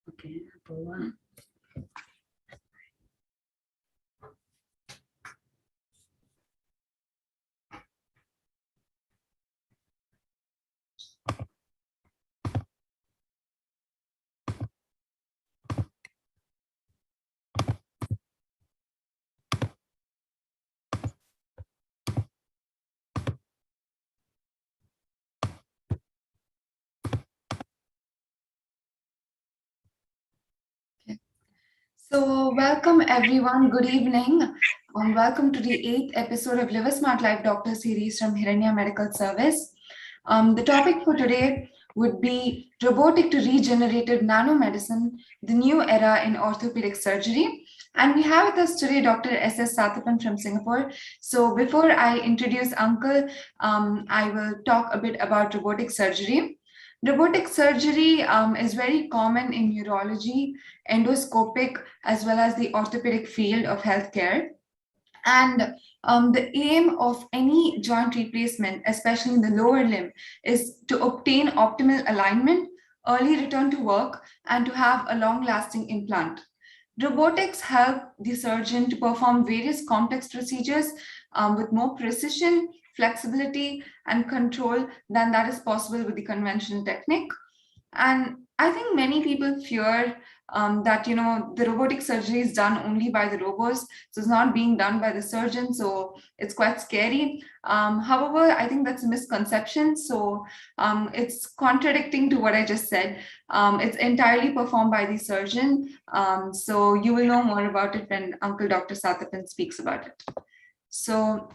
Okay, Apple one. So welcome everyone, good evening, and welcome to the 8th episode of Liver Smart Life Doctor series from Hiranya Medical Service. The topic for today would be Robotic to Regenerative Nanomedicine, the new era in orthopedic surgery. And we have with us today Dr. S.S. Sathappan from Singapore. So before I introduce Uncle, I will talk a bit about robotic surgery. Robotic surgery is very common in neurology, endoscopic, as well as the orthopedic field of healthcare. And the aim of any joint replacement, especially in the lower limb, is to obtain optimal alignment, early return to work, and to have a long-lasting implant. Robotics help the surgeon to perform various complex procedures with more precision, flexibility, and control than that is possible with the conventional technique. And I think many people fear that, the robotic surgery is done only by the robots, so it's not being done by the surgeon, so it's quite scary. However, I think that's a misconception. So it's contradicting to what I just said. It's entirely performed by the surgeon. So you will know more about it when Uncle Dr. Sathappan speaks about it. So,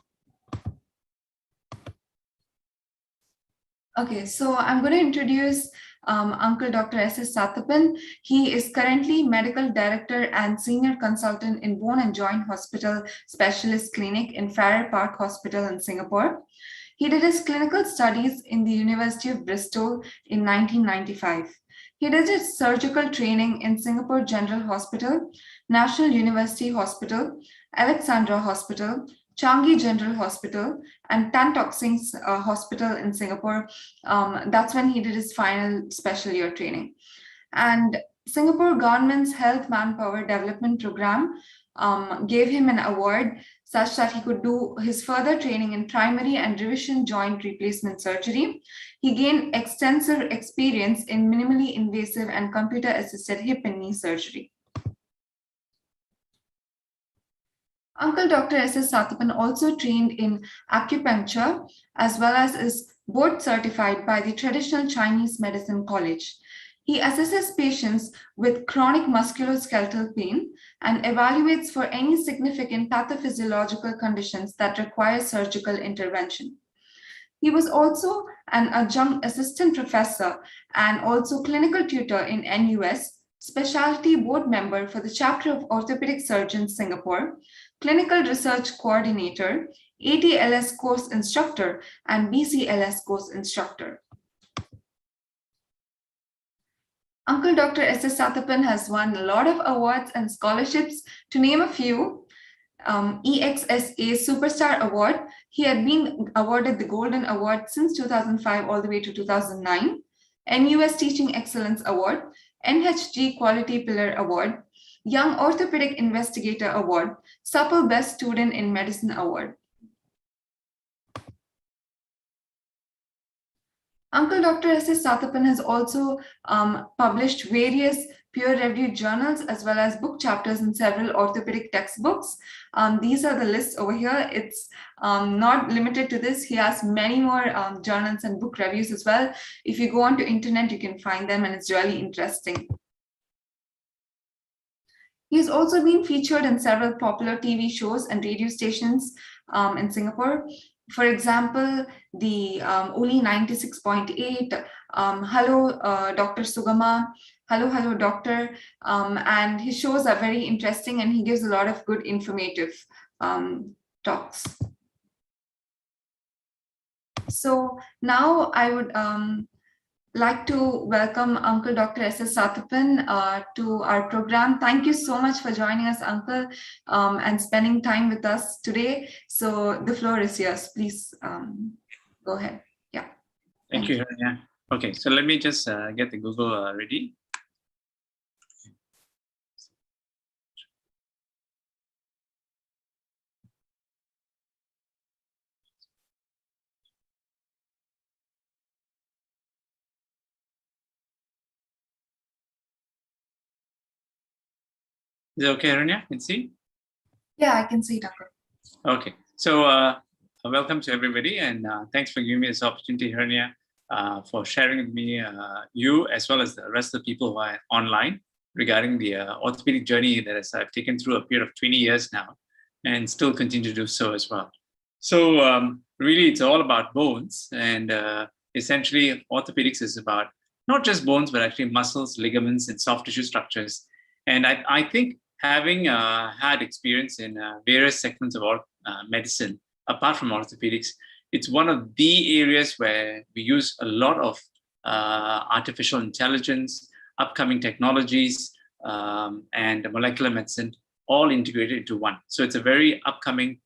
okay, so I'm going to introduce Uncle Dr. S.S. Sathappan. He is currently Medical Director and Senior Consultant in Bone and Joint Hospital Specialist Clinic in Farrer Park Hospital in Singapore. He did his clinical studies in the University of Bristol in 1995. He did his surgical training in Singapore General Hospital, National University Hospital, Alexandra Hospital, Changi General Hospital, and Tan Tock Seng Hospital in Singapore. That's when he did his final special year training. And Singapore government's Health Manpower Development Program gave him an award such that he could do his further training in primary and revision joint replacement surgery. He gained extensive experience in minimally invasive and computer-assisted hip and knee surgery. Uncle Dr. S.S. Sathappan also trained in acupuncture as well as is board certified by the Traditional Chinese Medicine College. He assesses patients with chronic musculoskeletal pain and evaluates for any significant pathophysiological conditions that require surgical intervention. He was also an adjunct assistant professor and also clinical tutor in NUS, specialty board member for the chapter of Orthopaedic Surgeons Singapore, clinical research coordinator, ATLS course instructor, and BCLS course instructor. Uncle Dr. S.S. Sathappan has won a lot of awards and scholarships. To name a few, EXSA Superstar Award. He had been awarded the Golden Award since 2005 all the way to 2009. NUS Teaching Excellence Award, NHG Quality Pillar Award, Young Orthopedic Investigator Award, Supple Best Student in Medicine Award. Uncle Dr. S.S. Sathappan has also published various peer-reviewed journals as well as book chapters in several orthopedic textbooks. These are the lists over here. It's not limited to this. He has many more journals and book reviews as well. If you go onto internet, you can find them and it's really interesting. He's also been featured in several popular TV shows and radio stations in Singapore. For example, the Oli 96.8, Hello Dr. Sugama, Hello Doctor, and his shows are very interesting and he gives a lot of good informative talks. So now I would like to welcome Uncle Dr. S.S. Sathappan to our program. Thank you so much for joining us, Uncle, and spending time with us today. So the floor is yours. Please go ahead. Yeah. Thank you. Yeah. Okay, so let me just get the Google ready. Is it okay, Hiranya? Can see? Yeah, I can see, Doctor. Okay. So welcome to everybody, and thanks for giving me this opportunity, Hiranya, for sharing with me, you as well as the rest of the people who are online regarding the orthopedic journey that I've taken through a period of 20 years now, and still continue to do so as well. So really, it's all about bones, and essentially, orthopedics is about not just bones, but actually muscles, ligaments, and soft tissue structures. And I think having had experience in various segments of medicine, apart from orthopedics, it's one of the areas where we use a lot of artificial intelligence, upcoming technologies, and molecular medicine, all integrated into one. So it's a very upcoming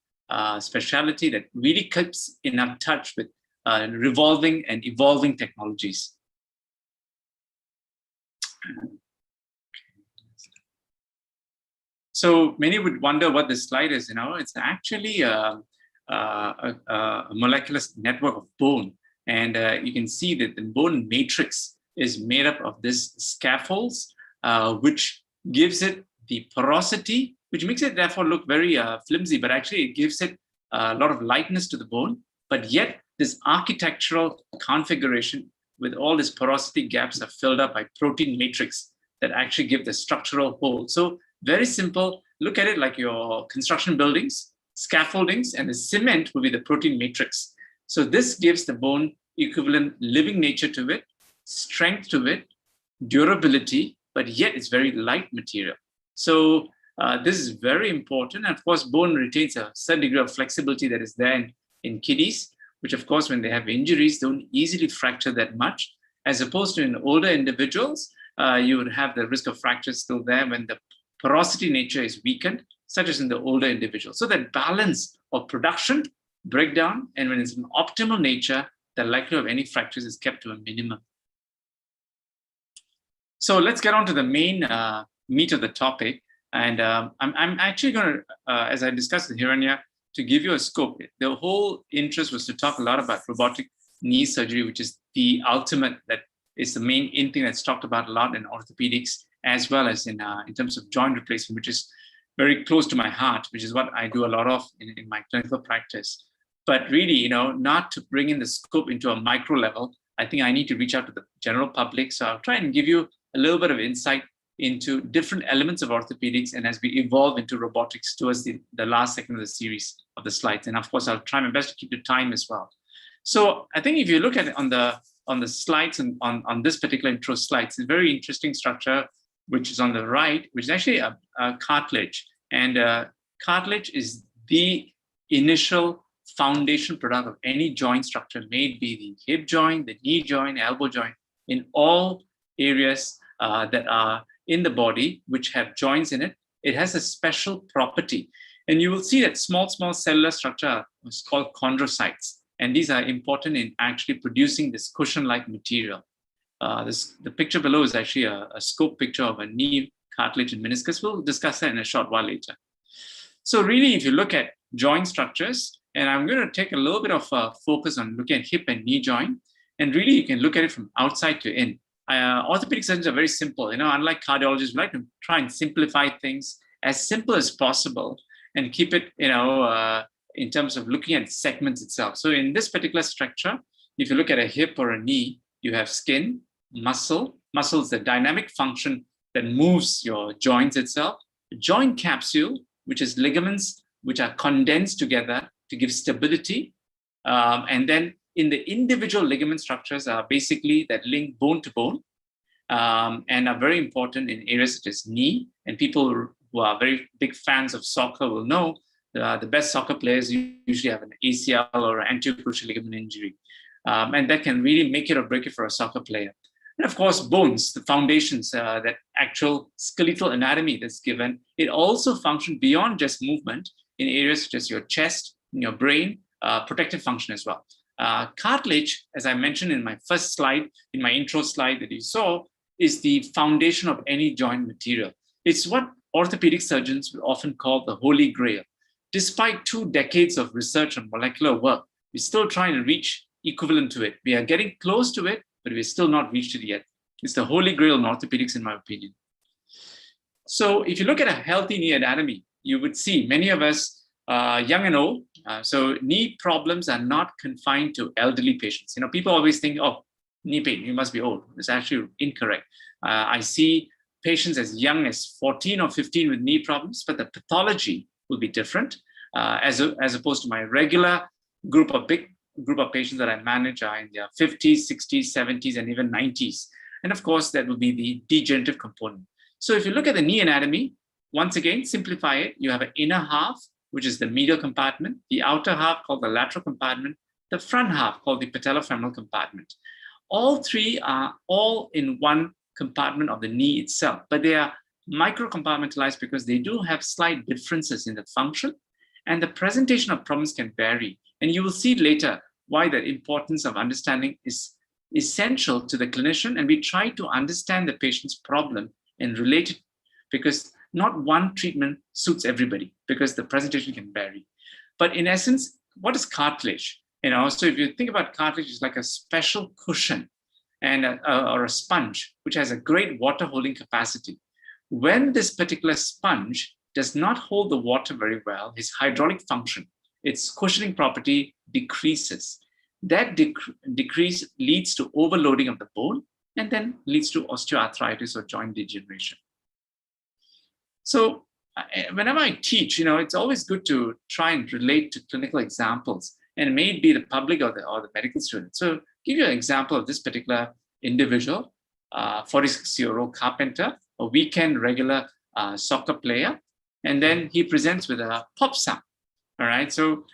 specialty that really keeps in touch with revolving and evolving technologies. So many would wonder what this slide is. It's actually a molecular network of bone. And you can see that the bone matrix is made up of this scaffolds, which gives it the porosity, which makes it therefore look very flimsy, but actually it gives it a lot of lightness to the bone. But yet this architectural configuration with all these porosity gaps are filled up by protein matrix that actually give the structural hold. So very simple, look at it like your construction buildings, scaffoldings, and the cement will be the protein matrix. So this gives the bone equivalent living nature to it, strength to it, durability, but yet it's very light material. So this is very important. And of course, bone retains a certain degree of flexibility that is there in kiddies, which of course, when they have injuries, don't easily fracture that much. As opposed to in older individuals, you would have the risk of fracture still there when the porosity nature is weakened, such as in the older individual. So that balance of production, breakdown, and when it's an optimal nature, the likelihood of any fractures is kept to a minimum. So let's get on to the main meat of the topic. And I'm actually going to, as I discussed with Hiranya, to give you a scope. The whole interest was to talk a lot about robotic knee surgery, which is the ultimate, that is the main thing that's talked about a lot in orthopedics, as well as in terms of joint replacement, which is very close to my heart, which is what I do a lot of in my clinical practice. But really, not to bring in the scope into a micro level, I think I need to reach out to the general public. So I'll try and give you a little bit of insight into different elements of orthopedics and as we evolve into robotics towards the last second of the series of the slides. And of course, I'll try my best to keep the time as well. So I think if you look at it on the slides and on this particular intro slide, it's a very interesting structure, which is on the right, which is actually a cartilage. And cartilage is the initial foundation product of any joint structure, may it be the hip joint, the knee joint, elbow joint, in all areas that are in the body, which have joints in it. It has a special property. And you will see that small cellular structure is called chondrocytes. And these are important in actually producing this cushion-like material. The picture below is actually a scope picture of a knee, cartilage, and meniscus. We'll discuss that in a short while later. So really, if you look at joint structures, and I'm going to take a little bit of focus on looking at hip and knee joint, and really you can look at it from outside to in. Orthopedic surgeons are very simple. Unlike cardiologists, we like to try and simplify things as simple as possible and keep it, in terms of looking at segments itself. So in this particular structure, if you look at a hip or a knee, you have skin, muscle. Muscle is the dynamic function that moves your joints itself. A joint capsule, which is ligaments, which are condensed together to give stability. And then in the individual ligament structures are basically that link bone to bone and are very important in areas such as knee. And people who are very big fans of soccer will know the best soccer players usually have an ACL or an anterior cruciate ligament injury. And that can really make it or break it for a soccer player. And of course, bones, the foundations, that actual skeletal anatomy that's given, it also functions beyond just movement in areas such as your chest, in your brain, protective function as well. Cartilage, as I mentioned in my first slide, in my intro slide that you saw, is the foundation of any joint material. It's what orthopedic surgeons will often call the holy grail. Despite 2 decades of research on molecular work, we're still trying to reach equivalent to it. We are getting close to it, but we're still not reached it yet. It's the holy grail in orthopedics, in my opinion. So if you look at a healthy knee anatomy, you would see many of us, young and old. So knee problems are not confined to elderly patients. People always think, oh, knee pain, you must be old. It's actually incorrect. I see patients as young as 14 or 15 with knee problems, but the pathology will be different as opposed to my regular big group of patients that I manage are in their 50s, 60s, 70s, and even 90s. And of course, that will be the degenerative component. So if you look at the knee anatomy, once again, simplify it. You have an inner half, which is the medial compartment, the outer half called the lateral compartment, the front half called the patellofemoral compartment. All three are all in one compartment of the knee itself, but they are micro-compartmentalized because they do have slight differences in the function, and the presentation of problems can vary. And you will see later why the importance of understanding is essential to the clinician, and we try to understand the patient's problem and relate it, because not one treatment suits everybody because the presentation can vary. But in essence, what is cartilage? So if you think about cartilage, it's like a special cushion and or a sponge, which has a great water holding capacity. When this particular sponge does not hold the water very well, its hydraulic function, its cushioning property decreases. That decrease leads to overloading of the bone and then leads to osteoarthritis or joint degeneration. So whenever I teach, it's always good to try and relate to clinical examples, and it may be the public or the medical student. So give you an example of this particular individual, 46-year-old carpenter, a weekend regular soccer player, and then he presents with a pop sound. All right, so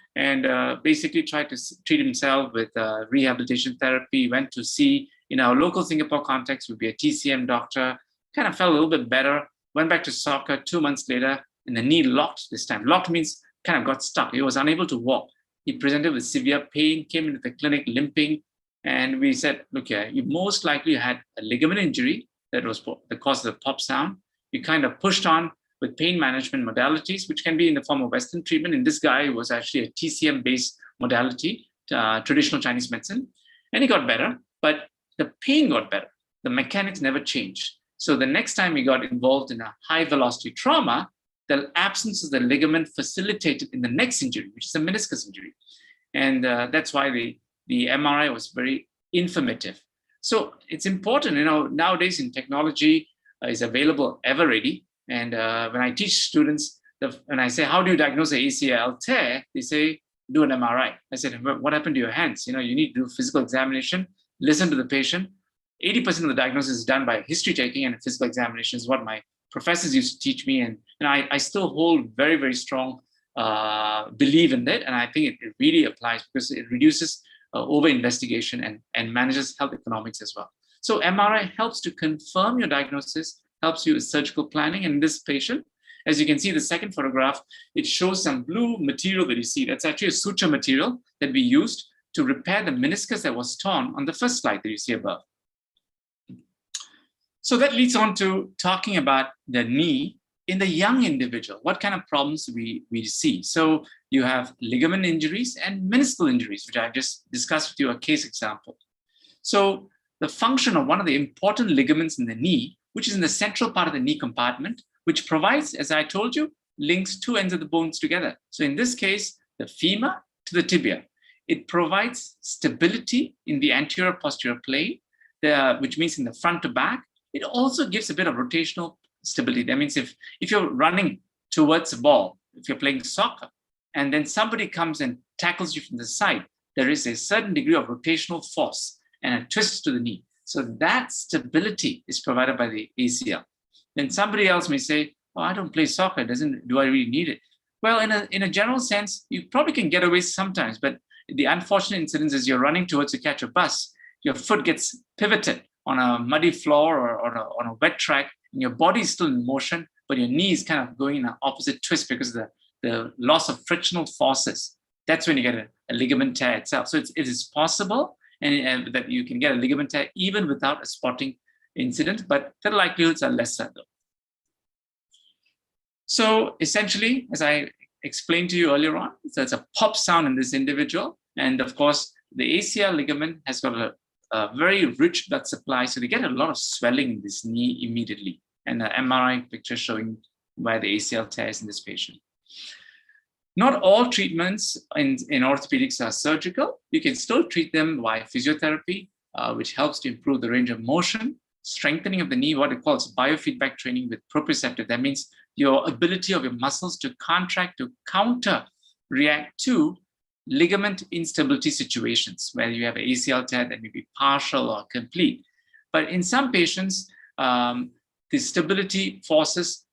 basically tried to treat himself with rehabilitation therapy. Went to see, in our local Singapore context, would be a TCM doctor. Kind of felt a little bit better. Went back to soccer 2 months later, and the knee locked this time. Locked means kind of got stuck. He was unable to walk. He presented with severe pain, came into the clinic limping, and we said, look here, you most likely had a ligament injury that was the cause of the pop sound. You kind of pushed on with pain management modalities, which can be in the form of Western treatment. And this guy was actually a TCM-based modality, traditional Chinese medicine, and he got better, but the pain got better. The mechanics never changed. So the next time he got involved in a high-velocity trauma, the absence of the ligament facilitated in the next injury, which is a meniscus injury. And that's why the MRI was very informative. So it's important, nowadays in technology is available ever ready. And when I teach students, when I say, how do you diagnose an ACL tear? They say, do an MRI. I said, what happened to your hands? You need to do physical examination, listen to the patient. 80% of the diagnosis is done by history taking, and physical examination is what my professors used to teach me. And I still hold very, very strong belief in it. And I think it really applies because it reduces over-investigation and manages health economics as well. So MRI helps to confirm your diagnosis, helps you with surgical planning. And in this patient, as you can see, the second photograph, it shows some blue material that you see. That's actually a suture material that we used to repair the meniscus that was torn on the first slide that you see above. So that leads on to talking about the knee in the young individual. What kind of problems we see? So you have ligament injuries and meniscal injuries, which I just discussed with you, a case example. So the function of one of the important ligaments in the knee, which is in the central part of the knee compartment, which provides, as I told you, links two ends of the bones together. So in this case, the femur to the tibia. It provides stability in the anterior posterior plane, which means in the front to back. It also gives a bit of rotational stability. That means if you're running towards a ball, if you're playing soccer, and then somebody comes and tackles you from the side, there is a certain degree of rotational force and a twist to the knee. So that stability is provided by the ACL. Then somebody else may say, oh, I don't play soccer. Do I really need it? Well, in a general sense, you probably can get away sometimes, but the unfortunate incidence is you're running towards to catch a bus, your foot gets pivoted on a muddy floor or on a wet track, and your body is still in motion, but your knee is kind of going in an opposite twist because of the loss of frictional forces. That's when you get a ligament tear itself. So it is possible and that you can get a ligament tear even without a spotting incident, but the likelihoods are lesser though. So essentially, as I explained to you earlier on, so it's a pop sound in this individual. And of course, the ACL ligament has got a very rich blood supply, so they get a lot of swelling in this knee immediately. and an MRI picture showing where the ACL tear is in this patient. Not all treatments in orthopedics are surgical. You can still treat them by physiotherapy, which helps to improve the range of motion, strengthening of the knee, what it calls biofeedback training with proprioceptive. That means your ability of your muscles to contract, to counter, react to ligament instability situations where you have an ACL tear that may be partial or complete. But in some patients, the stability forces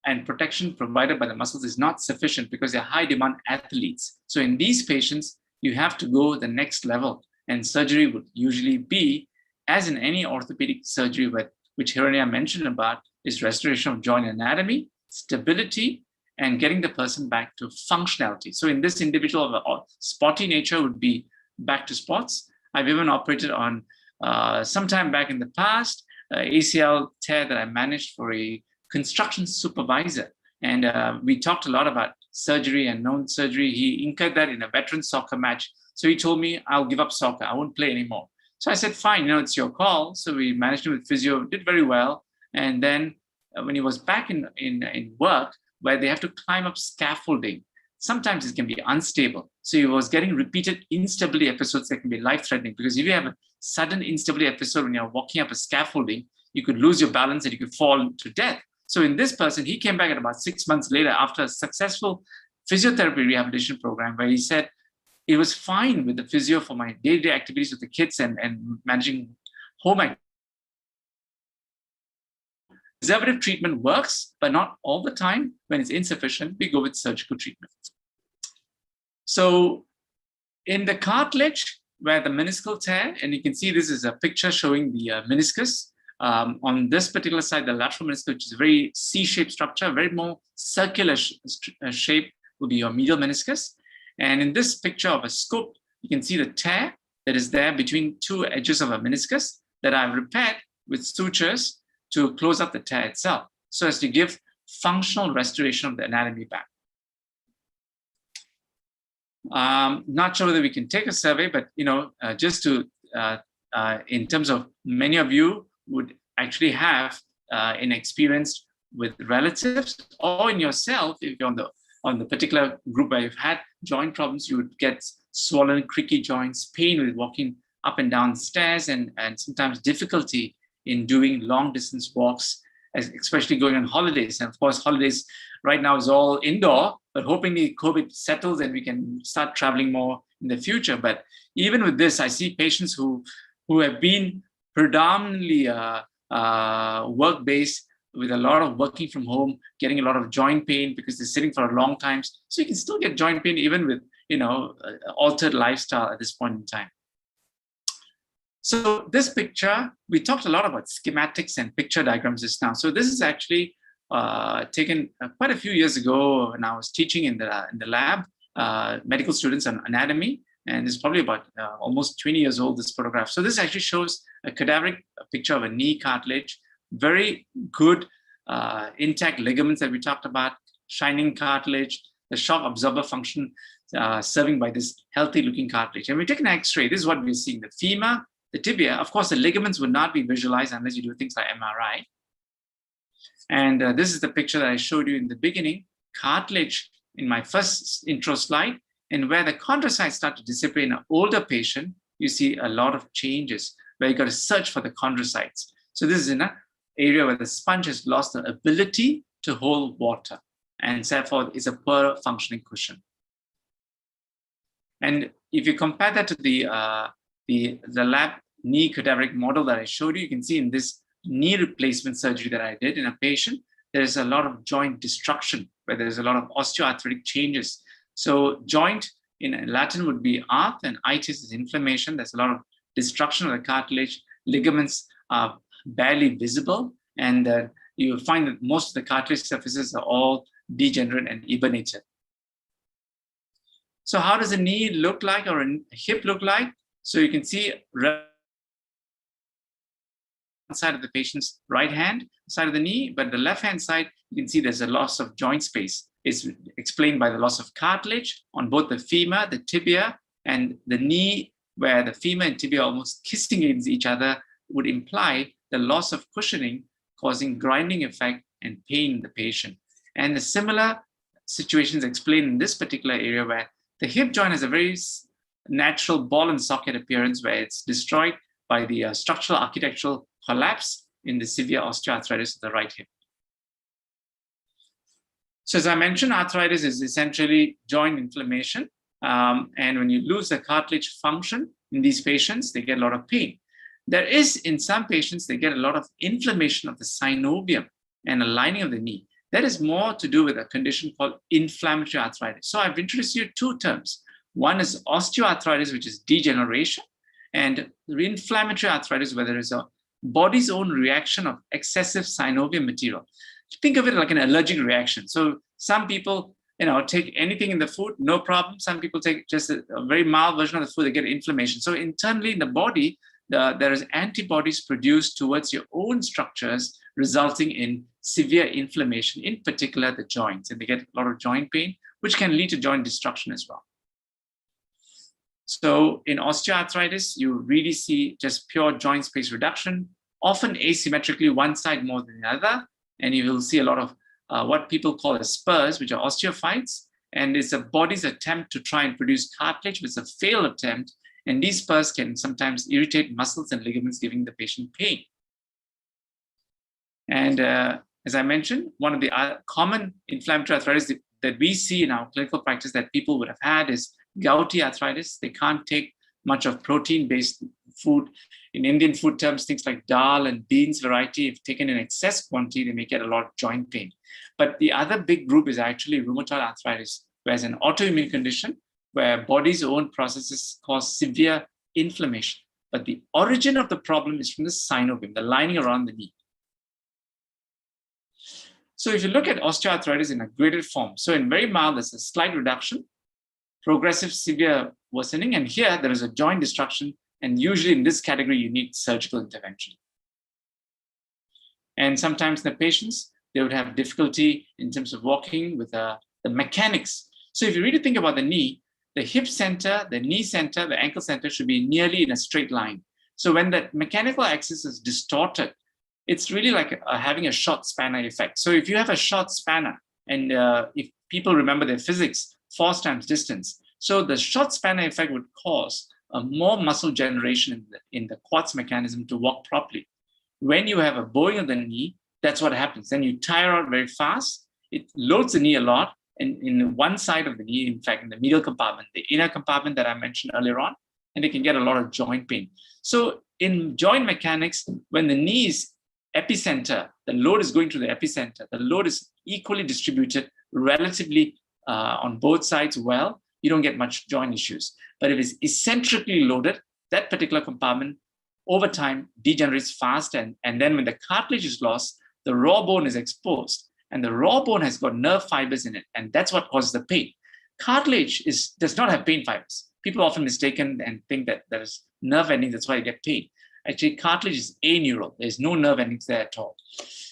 and protection provided by the muscles is not sufficient because they're high demand athletes. So in these patients, you have to go the next level, and surgery would usually be, as in any orthopedic surgery, which Hiranya mentioned about, is restoration of joint anatomy, stability, and getting the person back to functionality. So in this individual, of a sporty nature would be back to sports. I've even operated on, sometime back in the past, ACL tear that I managed for a construction supervisor. And we talked a lot about surgery and non-surgery. He incurred that in a veteran soccer match. So he told me, I'll give up soccer. I won't play anymore. So I said, fine, it's your call. So we managed him with physio, did very well. And then when he was back in work, where they have to climb up scaffolding, sometimes it can be unstable. So he was getting repeated instability episodes that can be life-threatening, because if you have a sudden instability episode when you're walking up a scaffolding, you could lose your balance and you could fall to death. So in this person, he came back at about 6 months later after a successful physiotherapy rehabilitation program, where he said, it was fine with the physio for my day-to-day activities with the kids and managing home activities. Conservative treatment works, but not all the time. When it's insufficient, we go with surgical treatment. So in the cartilage, where the meniscal tear, and you can see this is a picture showing the meniscus. On this particular side, the lateral meniscus, which is a very C-shaped structure, very more circular shape, will be your medial meniscus. And in this picture of a scope, you can see the tear that is there between two edges of a meniscus that I've repaired with sutures to close up the tear itself, so as to give functional restoration of the anatomy back. Not sure whether we can take a survey, but just to, in terms of many of you would actually have an experience with relatives or in yourself, if you're on the particular group where you've had joint problems, you would get swollen, creaky joints, pain with walking up and down stairs, and sometimes difficulty in doing long distance walks, especially going on holidays. And of course, holidays right now is all indoor, but hoping the COVID settles and we can start traveling more in the future. But even with this, I see patients who have been predominantly work-based, with a lot of working from home, getting a lot of joint pain because they're sitting for a long time. So you can still get joint pain even with, altered lifestyle at this point in time. So this picture, we talked a lot about schematics and picture diagrams just now. So this is actually taken quite a few years ago when I was teaching in the lab, medical students on anatomy. And it's probably about almost 20 years old, this photograph. So this actually shows a cadaveric picture of a knee cartilage, very good intact ligaments that we talked about, shining cartilage, the shock absorber function serving by this healthy looking cartilage. And we take an X-ray, this is what we're seeing, the femur, the tibia. Of course, the ligaments would not be visualized unless you do things like MRI. And this is the picture that I showed you in the beginning, cartilage in my first intro slide. And where the chondrocytes start to dissipate in an older patient, you see a lot of changes where you got to search for the chondrocytes. So this is in an area where the sponge has lost the ability to hold water, and therefore is a poor functioning cushion. And if you compare that to the lab knee cadaveric model that I showed you, you can see in this knee replacement surgery that I did in a patient, there's a lot of joint destruction, where there's a lot of osteoarthritic changes. So joint in Latin would be arth, and itis is inflammation. There's a lot of destruction of the cartilage. Ligaments are barely visible, and you will find that most of the cartilage surfaces are all degenerate and eburnated. So how does a knee look like, or a hip look like? So you can see side of the patient's right hand side of the knee, but the left hand side, you can see there's a loss of joint space. It's explained by the loss of cartilage on both the femur, the tibia, and the knee, where the femur and tibia are almost kissing against each other, would imply the loss of cushioning causing grinding effect and pain in the patient. And the similar situations explained in this particular area where the hip joint has a very natural ball and socket appearance where it's destroyed by the structural architectural collapse in the severe osteoarthritis of the right hip. So as I mentioned, arthritis is essentially joint inflammation. And when you lose the cartilage function in these patients, they get a lot of pain. There is, in some patients, they get a lot of inflammation of the synovium and a lining of the knee. That is more to do with a condition called inflammatory arthritis. So I've introduced you two terms. One is osteoarthritis, which is degeneration, and inflammatory arthritis, where there is a body's own reaction of excessive synovial material. Think of it like an allergic reaction. So some people, take anything in the food, no problem. Some people take just a very mild version of the food, they get inflammation. So internally in the body, there is antibodies produced towards your own structures, resulting in severe inflammation, in particular the joints, and they get a lot of joint pain, which can lead to joint destruction as well. So in osteoarthritis, you really see just pure joint space reduction, often asymmetrically, one side more than the other, and you will see a lot of what people call as spurs, which are osteophytes, and it's a body's attempt to try and produce cartilage, which is a failed attempt, and these spurs can sometimes irritate muscles and ligaments, giving the patient pain. And as I mentioned, one of the common inflammatory arthritis that we see in our clinical practice that people would have had is gouty arthritis. They can't take much of protein-based food. In Indian food terms, things like dal and beans variety, if taken in excess quantity, they may get a lot of joint pain. But the other big group is actually rheumatoid arthritis, whereas an autoimmune condition where body's own processes cause severe inflammation. But the origin of the problem is from the synovium, the lining around the knee. So if you look at osteoarthritis in a graded form, so in very mild, there's a slight reduction, progressive severe worsening, and here there is a joint destruction, and usually in this category, you need surgical intervention. And sometimes the patients, they would have difficulty in terms of walking with the mechanics. So if you really think about the knee, the hip center, the knee center, the ankle center should be nearly in a straight line. So when that mechanical axis is distorted, it's really like having a short spanner effect. So if you have a short spanner, and if people remember their physics, force times distance, so the short spanner effect would cause more muscle generation in the quads mechanism to walk properly. When you have a bowing of the knee, that's what happens. Then you tire out very fast, it loads the knee a lot, and in one side of the knee, in fact, in the medial compartment, the inner compartment that I mentioned earlier on, and they can get a lot of joint pain. So in joint mechanics, when the knee is epicenter, the load is going to the epicenter, the load is equally distributed relatively on both sides well, you don't get much joint issues. But if it's eccentrically loaded, that particular compartment over time degenerates fast, and then when the cartilage is lost, the raw bone is exposed, and the raw bone has got nerve fibers in it, and that's what causes the pain. Cartilage does not have pain fibers. People often mistaken and think that there's nerve endings, that's why you get pain. Actually, cartilage is aneural. There's no nerve endings there at all.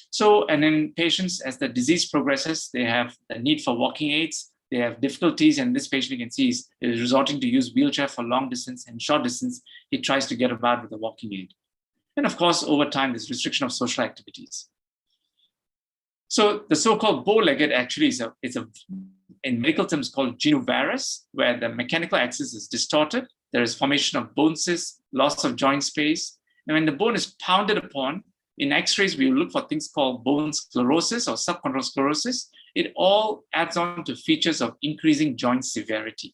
So, and in patients, as the disease progresses, they have the need for walking aids, they have difficulties, and this patient, you can see, is resorting to use wheelchair for long distance, and short distance, he tries to get about with a walking aid. And of course, over time, there's restriction of social activities. So the so-called bow-legged actually is in medical terms called genu varus, where the mechanical axis is distorted. There is formation of bone cysts, loss of joint space. And when the bone is pounded upon, in X-rays, we look for things called bone sclerosis or subchondral sclerosis. It all adds on to features of increasing joint severity.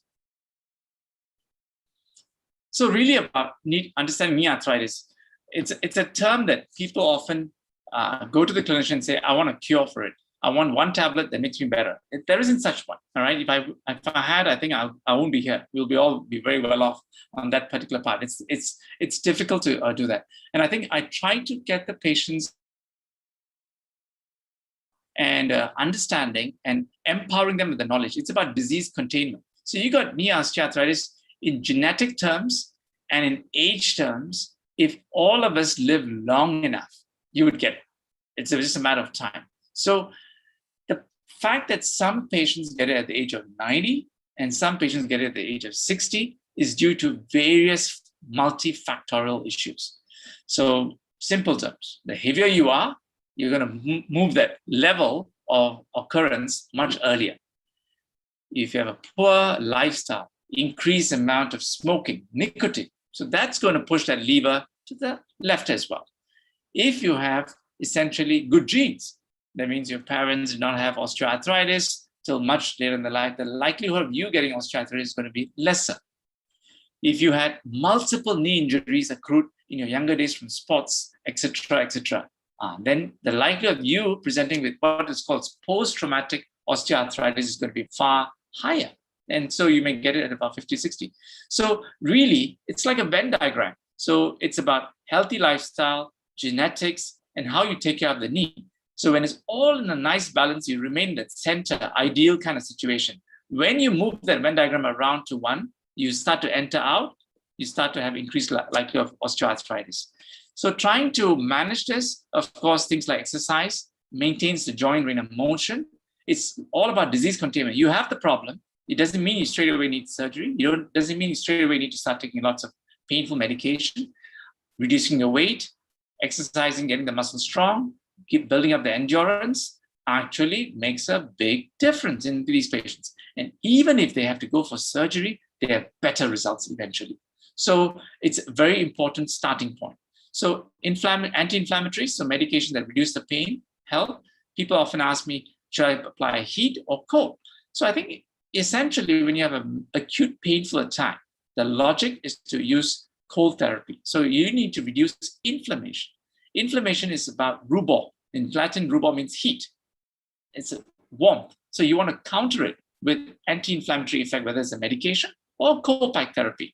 So really about understanding knee arthritis, it's a term that people often go to the clinician and say, I want a cure for it. I want one tablet that makes me better. There isn't such one, all right? If I had, I think I won't be here. We'll all be very well off on that particular part. It's difficult to do that. And I think I try to get the patients and understanding and empowering them with the knowledge. It's about disease containment. So you got knee osteoarthritis in genetic terms and in age terms. If all of us live long enough, you would get it. It's just a matter of time. So the fact that some patients get it at the age of 90 and some patients get it at the age of 60 is due to various multifactorial issues. So simple terms, the heavier you are, you're going to move that level of occurrence much earlier. If you have a poor lifestyle, increased amount of smoking, nicotine, so that's going to push that lever to the left as well. If you have essentially good genes, that means your parents did not have osteoarthritis till much later in the life, the likelihood of you getting osteoarthritis is going to be lesser. If you had multiple knee injuries accrued in your younger days from sports, etc., then the likelihood of you presenting with what is called post-traumatic osteoarthritis is going to be far higher. And so you may get it at about 50, 60. So really, it's like a Venn diagram. So it's about healthy lifestyle, genetics, and how you take care of the knee. So when it's all in a nice balance, you remain in that center, ideal kind of situation. When you move that Venn diagram around to one, you start to enter out, you start to have increased likelihood of osteoarthritis. So trying to manage this, of course, things like exercise, maintains the joint range of motion. It's all about disease containment. You have the problem. It doesn't mean you straight away need surgery. Doesn't mean you straight away need to start taking lots of painful medication, reducing your weight, exercising, getting the muscle strong, keep building up the endurance actually makes a big difference in these patients. And even if they have to go for surgery, they have better results eventually. So it's a very important starting point. So anti-inflammatories, so medications that reduce the pain, help. People often ask me, should I apply heat or cold? So I think essentially when you have an acute painful attack, the logic is to use cold therapy. So you need to reduce inflammation. Inflammation is about rubor. In Latin, rubor means heat. It's a warmth. So you want to counter it with anti-inflammatory effect, whether it's a medication or cold pack therapy.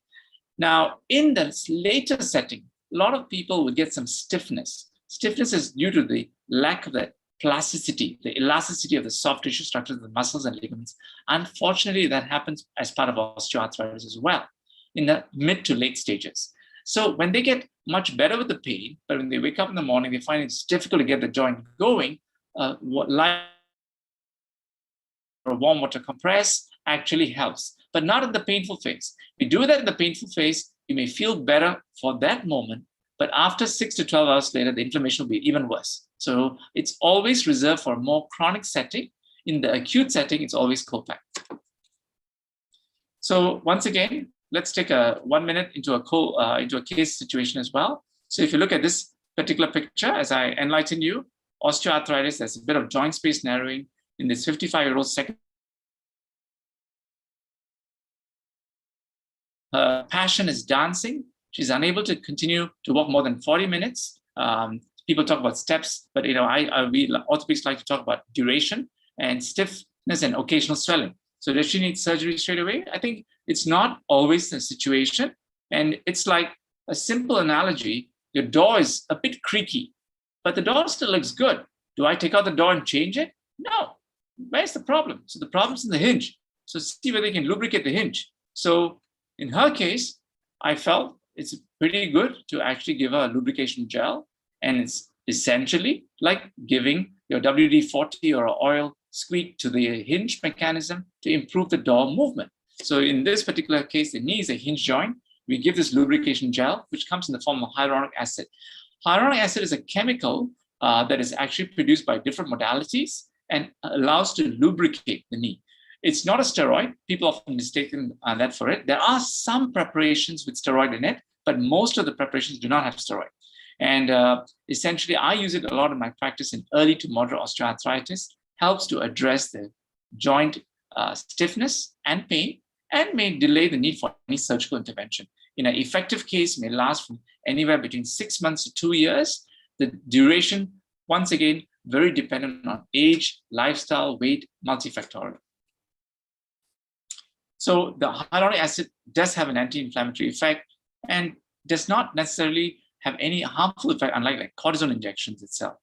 Now, in the later setting, a lot of people will get some stiffness. Stiffness is due to the lack of the plasticity, the elasticity of the soft tissue structures of the muscles and ligaments. Unfortunately, that happens as part of osteoarthritis as well in the mid to late stages. So when they get much better with the pain, but when they wake up in the morning, they find it's difficult to get the joint going, light or warm water compress actually helps, but not in the painful phase. If you do that in the painful phase, you may feel better for that moment, but after 6 to 12 hours later, the inflammation will be even worse. So it's always reserved for a more chronic setting. In the acute setting, it's always cold pack. So once again, let's take 1 minute into a case situation as well. So if you look at this particular picture, as I enlighten you, osteoarthritis, there's a bit of joint space narrowing in this 55-year-old second. Her passion is dancing. She's unable to continue to walk more than 40 minutes. People talk about steps, but we orthopedics like to talk about duration and stiffness and occasional swelling. So does she need surgery straight away? I think it's not always the situation. And it's like a simple analogy. Your door is a bit creaky, but the door still looks good. Do I take out the door and change it? No. Where's the problem? So the problem's in the hinge. So see whether you can lubricate the hinge. So in her case, I felt it's pretty good to actually give her a lubrication gel. And it's essentially like giving your WD-40 or oil squeak to the hinge mechanism to improve the door movement. So in this particular case, the knee is a hinge joint. We give this lubrication gel, which comes in the form of hyaluronic acid. Hyaluronic acid is a chemical that is actually produced by different modalities and allows to lubricate the knee. It's not a steroid. People often mistake that for it. There are some preparations with steroid in it, but most of the preparations do not have steroid. And essentially, I use it a lot in my practice in early to moderate osteoarthritis, helps to address the joint stiffness and pain, and may delay the need for any surgical intervention. In an effective case, may last from anywhere between 6 months to 2 years. The duration, once again, very dependent on age, lifestyle, weight, multifactorial. So the hyaluronic acid does have an anti-inflammatory effect and does not necessarily have any harmful effect, unlike like cortisone injections itself.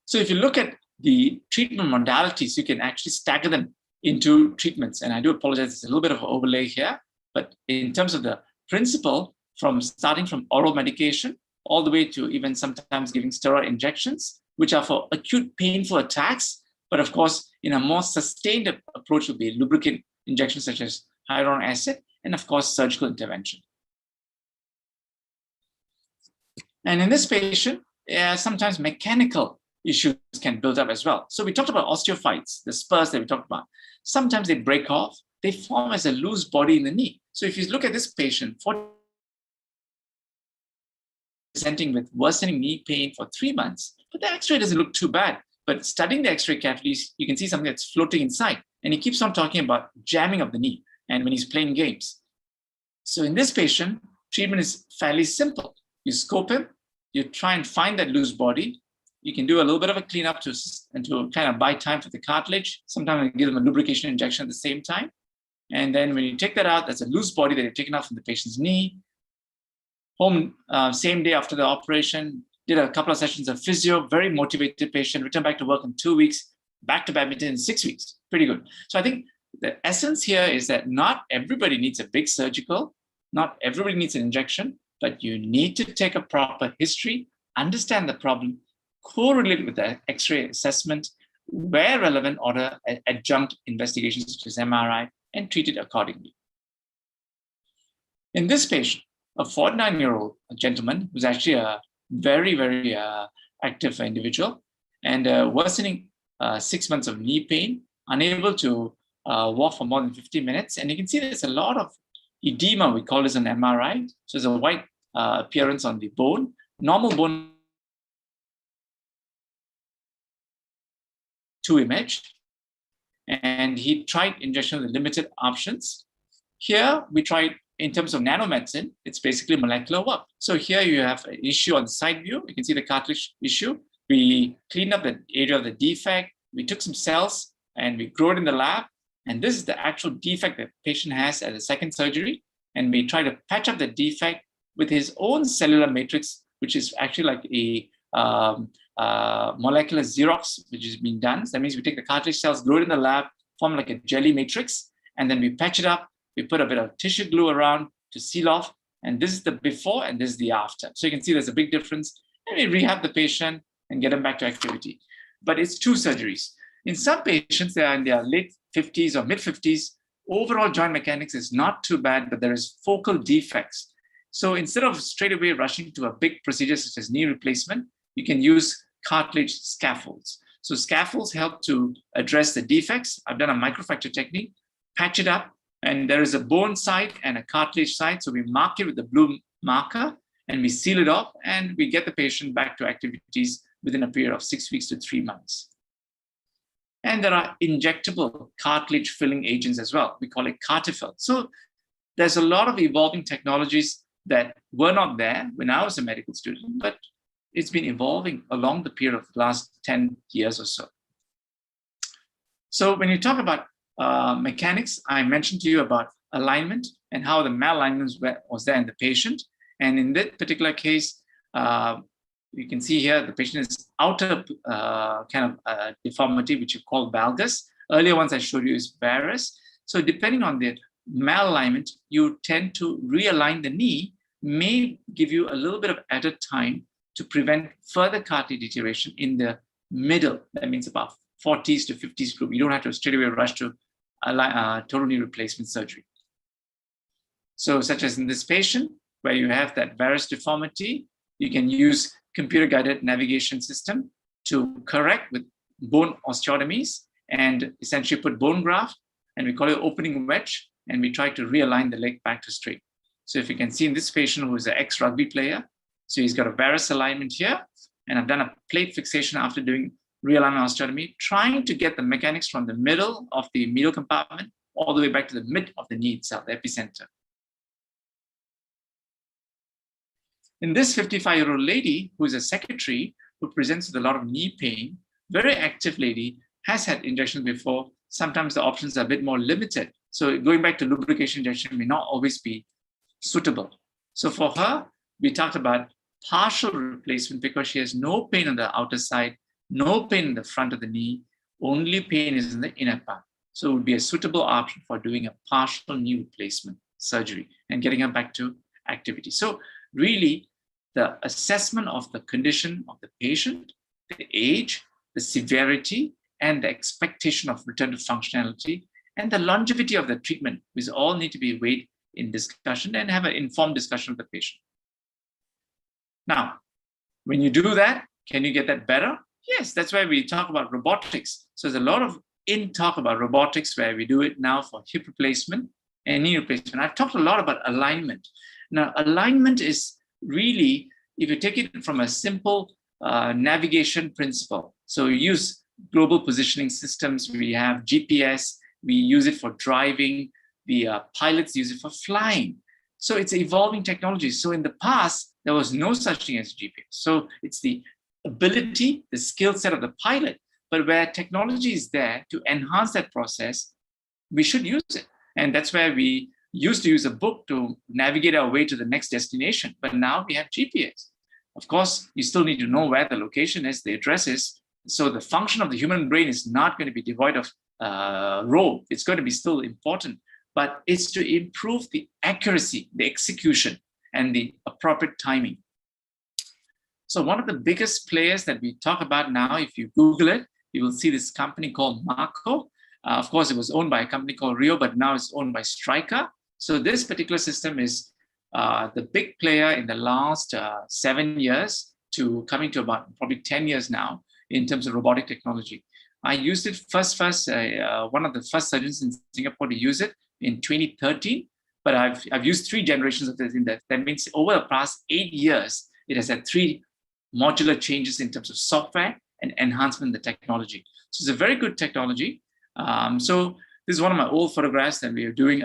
So if you look at the treatment modalities, you can actually stagger them into treatments. And I do apologize, it's a little bit of an overlay here, but in terms of the principle, from starting from oral medication all the way to even sometimes giving steroid injections, which are for acute painful attacks. But of course, in a more sustained approach would be lubricant injections such as hyaluronic acid, and of course, surgical intervention. And in this patient, sometimes mechanical issues can build up as well. So we talked about osteophytes, the spurs that we talked about. Sometimes they break off, they form as a loose body in the knee. So if you look at this patient, presenting with worsening knee pain for 3 months, but the x-ray doesn't look too bad. But studying the x-ray carefully, you can see something that's floating inside. And he keeps on talking about jamming of the knee and when he's playing games. So in this patient, treatment is fairly simple. You scope him, you try and find that loose body. You can do a little bit of a cleanup to kind of buy time for the cartilage. Sometimes I give them a lubrication injection at the same time. And then when you take that out, that's a loose body that you've taken out from the patient's knee. Home, same day after the operation, did a couple of sessions of physio, very motivated patient, returned back to work in 2 weeks, back to badminton in 6 weeks, pretty good. So I think the essence here is that not everybody needs a big surgical, not everybody needs an injection, but you need to take a proper history, understand the problem, correlate with the X-ray assessment, where relevant, order adjunct investigations such as MRI, and treat it accordingly. In this patient, a 49-year-old gentleman who's actually a very, very active individual and worsening 6 months of knee pain, unable to walk for more than 50 minutes. And you can see there's a lot of edema, we call this an MRI. So there's a white appearance on the bone, normal bone to image. And he tried injection with limited options. Here we tried in terms of nanomedicine, it's basically molecular work. So here you have an issue on the side view. You can see the cartilage issue. We cleaned up the area of the defect. We took some cells and we grew it in the lab. And this is the actual defect that the patient has at the second surgery. And we try to patch up the defect with his own cellular matrix, which is actually like a molecular Xerox, which is being done. So that means we take the cartilage cells, grow it in the lab, form like a jelly matrix, and then we patch it up. We put a bit of tissue glue around to seal off. And this is the before and this is the after. So you can see there's a big difference. And we rehab the patient and get them back to activity. But it's 2 surgeries. In some patients, they are in their late 50s or mid 50s. Overall joint mechanics is not too bad, but there is focal defects. So instead of straight away rushing to a big procedure such as knee replacement, you can use cartilage scaffolds. So scaffolds help to address the defects. I've done a microfracture technique, patch it up, and there is a bone side and a cartilage side. So we mark it with the blue marker and we seal it off and we get the patient back to activities within a period of 6 weeks to 3 months. And there are injectable cartilage filling agents as well. We call it Cartifil. So there's a lot of evolving technologies that were not there when I was a medical student, but it's been evolving along the period of the last 10 years or so. So when you talk about mechanics, I mentioned to you about alignment and how the malalignment was there in the patient. And in this particular case, you can see here the patient is outer kind of deformity, which you call valgus. Earlier ones I showed you is varus. So depending on the malalignment, you tend to realign the knee, may give you a little bit of added time to prevent further cartilage deterioration in the middle. That means about 40s to 50s group. You don't have to straight away rush to total knee replacement surgery. So such as in this patient, where you have that varus deformity, you can use computer-guided navigation system to correct with bone osteotomies and essentially put bone graft, and we call it opening wedge, and we try to realign the leg back to straight. So if you can see in this patient who is an ex-rugby player, so he's got a varus alignment here, and I've done a plate fixation after doing realignment osteotomy, trying to get the mechanics from the middle of the medial compartment all the way back to the mid of the knee itself, the epicenter. In this 55-year-old lady, who is a secretary, who presents with a lot of knee pain, very active lady, has had injections before. Sometimes the options are a bit more limited. So going back to lubrication injection may not always be suitable. So for her, we talked about partial replacement because she has no pain on the outer side, no pain in the front of the knee, only pain is in the inner part. So it would be a suitable option for doing a partial knee replacement surgery and getting her back to activity. So really, the assessment of the condition of the patient, the age, the severity, and the expectation of return to functionality, and the longevity of the treatment, which all need to be weighed in discussion and have an informed discussion with the patient. Now, When you do that, can you get that better? Yes, that's why we talk about robotics. So there's a lot of talk about robotics where we do it now for hip replacement and knee replacement. I've talked a lot about alignment. Now, alignment is really, if you take it from a simple navigation principle. So we use global positioning systems. We have GPS. We use it for driving. The pilots use it for flying. So it's evolving technology. So in the past, there was no such thing as GPS. So it's the ability, the skill set of the pilot, but where technology is there to enhance that process, we should use it. And that's where we used to use a book to navigate our way to the next destination. But now we have GPS. Of course, you still need to know where the location is, the address is. So the function of the human brain is not going to be devoid of role. It's going to be still important, but it's to improve the accuracy, the execution, and the appropriate timing. So one of the biggest players that we talk about now, if you Google it, you will see this company called Marco. Of course, it was owned by a company called Rio, but now it's owned by Stryker. So this particular system is the big player in the last 7 years to coming to about probably 10 years now in terms of robotic technology. I used it first, one of the first surgeons in Singapore to use it in 2013, but I've used 3 generations of this in that. That means over the past 8 years, it has had 3 modular changes in terms of software and enhancement in the technology. So it's a very good technology. So this is one of my old photographs that we are doing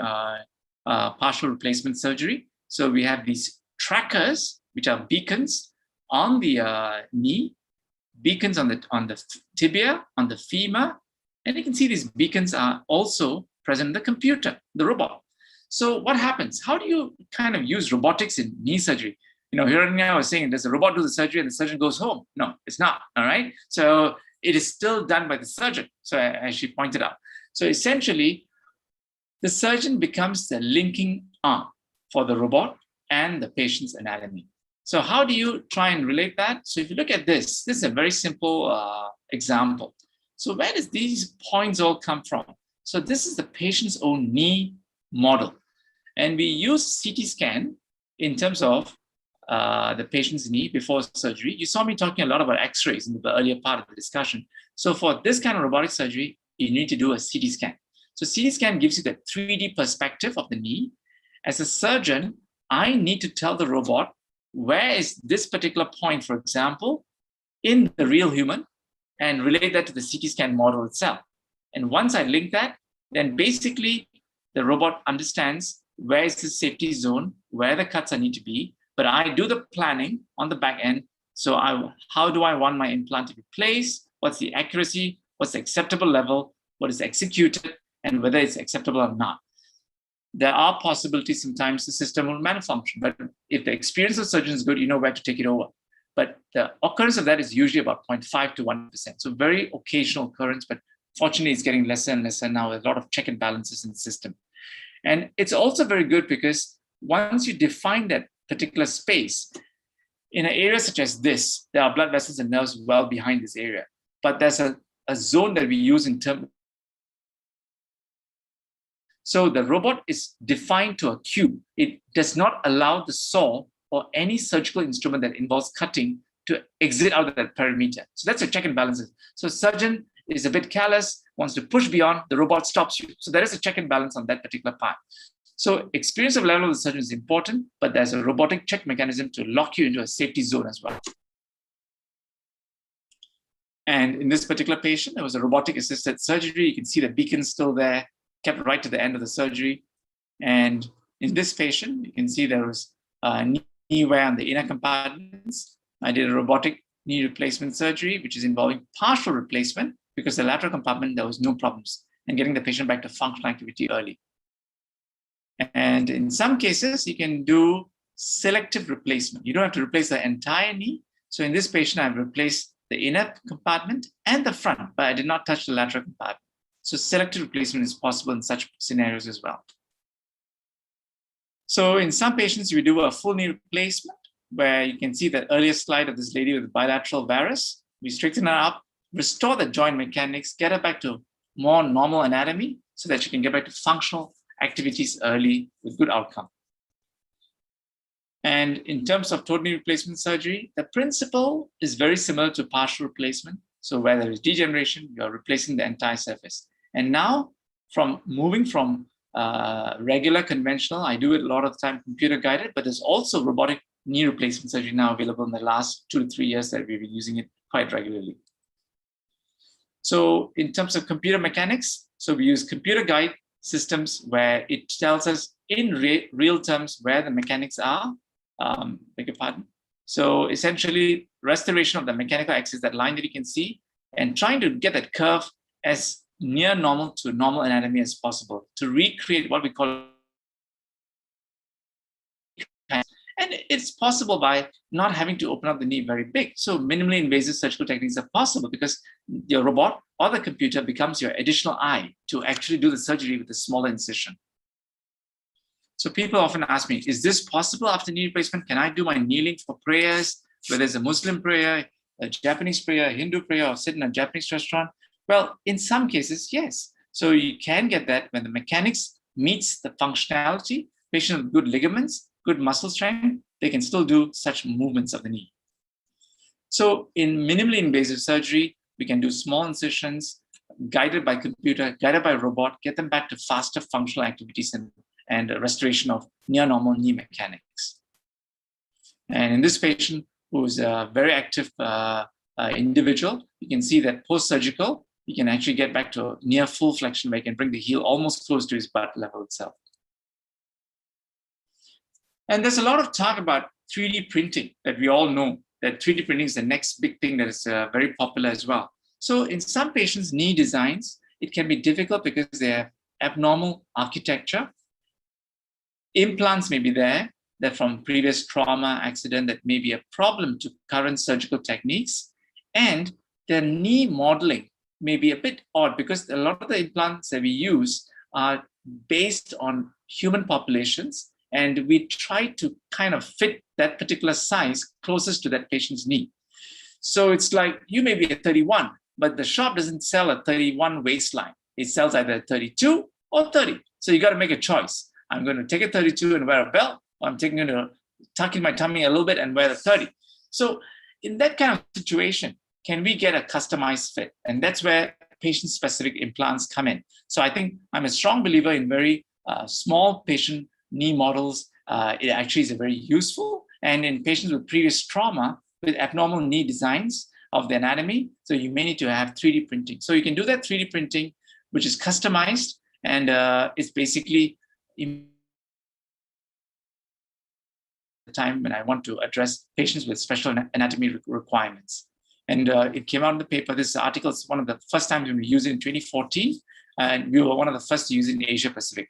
partial replacement surgery. So we have these trackers, which are beacons on the knee, beacons on the tibia, on the femur, and you can see these beacons are also present in the computer, the robot. So what happens? How do you kind of use robotics in knee surgery? You know, here and now I was saying, does the robot do the surgery and the surgeon goes home? No, it's not, all right? So it is still done by the surgeon, so as she pointed out. So essentially, the surgeon becomes the linking arm for the robot and the patient's anatomy. So how do you try and relate that? So if you look at this is a very simple example. So where does these points all come from? So this is the patient's own knee model. And we use CT scan in terms of the patient's knee before surgery. You saw me talking a lot about x-rays in the earlier part of the discussion. So for this kind of robotic surgery, you need to do a CT scan. So CT scan gives you the 3D perspective of the knee. As a surgeon, I need to tell the robot, where is this particular point, for example, in the real human, and relate that to the CT scan model itself. And once I link that, then basically the robot understands where is the safety zone, where the cuts need to be, but I do the planning on the back end. So how do I want my implant to be placed? What's the accuracy? What's the acceptable level? What is executed? And whether it's acceptable or not. There are possibilities sometimes the system will malfunction, but if the experience of surgeon is good, you know where to take it over. But the occurrence of that is usually about 0.5 to 1%. So very occasional occurrence, but fortunately it's getting lesser and lesser now, a lot of check and balances in the system. And it's also very good because once you define that particular space, in an area such as this, there are blood vessels and nerves well behind this area, but there's a zone that we use in terms. So the robot is defined to a cube. It does not allow the saw or any surgical instrument that involves cutting to exit out of that perimeter. So that's a check and balances. So surgeon is a bit careless, wants to push beyond, the robot stops you. So there is a check and balance on that particular part. So experience of level of the surgeon is important, but there's a robotic check mechanism to lock you into a safety zone as well. And in this particular patient, there was a robotic assisted surgery. You can see the beacon still there, kept right to the end of the surgery. And in this patient, you can see there was knee wear on the inner compartments. I did a robotic knee replacement surgery, which is involving partial replacement because the lateral compartment, there was no problems, and getting the patient back to functional activity early. And in some cases, you can do selective replacement. You don't have to replace the entire knee. So in this patient, I've replaced the inner compartment and the front, but I did not touch the lateral compartment. So selective replacement is possible in such scenarios as well. So in some patients, we do a full knee replacement, where you can see the earlier slide of this lady with bilateral varus. We straighten her up, restore the joint mechanics, get her back to more normal anatomy so that she can get back to functional activities early with good outcome. And in terms of total knee replacement surgery, the principle is very similar to partial replacement. So where there is degeneration, you're replacing the entire surface. And now, moving from regular conventional, I do it a lot of the time computer guided, but there's also robotic knee replacement surgery now available in the last 2 to 3 years that we've been using it quite regularly. So in terms of computer mechanics, so we use computer guide systems where it tells us in real terms where the mechanics are. Beg your pardon. So essentially, restoration of the mechanical axis, that line that you can see, and trying to get that curve as near normal to normal anatomy as possible to recreate what we call. And it's possible by not having to open up the knee very big. So minimally invasive surgical techniques are possible because your robot or the computer becomes your additional eye to actually do the surgery with a smaller incision. So people often ask me, is this possible after knee replacement? Can I do my kneeling for prayers, whether it's a Muslim prayer, a Japanese prayer, a Hindu prayer, or sit in a Japanese restaurant? Well, in some cases, yes. So you can get that when the mechanics meets the functionality, patient with good ligaments, good muscle strength, they can still do such movements of the knee. So in minimally invasive surgery, we can do small incisions, guided by computer, guided by robot, get them back to faster functional activities and restoration of near normal knee mechanics. And in this patient, who's a very active individual, you can see that post-surgical, you can actually get back to near full flexion where you can bring the heel almost close to his butt level itself. And there's a lot of talk about 3D printing that we all know that 3D printing is the next big thing that is very popular as well. So in some patients' knee designs, it can be difficult because they have abnormal architecture. Implants may be there that from previous trauma, accident, that may be a problem to current surgical techniques. And their knee modeling may be a bit odd because a lot of the implants that we use are based on human populations. And we try to kind of fit that particular size closest to that patient's knee. So it's like you may be a 31, but the shop doesn't sell a 31 waistline. It sells either a 32 or 30. So you got to make a choice. I'm going to take a 32 and wear a belt, or I'm taking it to tuck in my tummy a little bit and wear a 30. So in that kind of situation, can we get a customized fit? And that's where patient-specific implants come in. So I think I'm a strong believer in very small patient knee models. It actually is very useful. And in patients with previous trauma, with abnormal knee designs of the anatomy, so you may need to have 3D printing. So you can do that 3D printing, which is customized, and it's basically the time when I want to address patients with special anatomy requirements. And it came out in the paper. This article is one of the first times we used it in 2014, and we were one of the first to use it in Asia Pacific.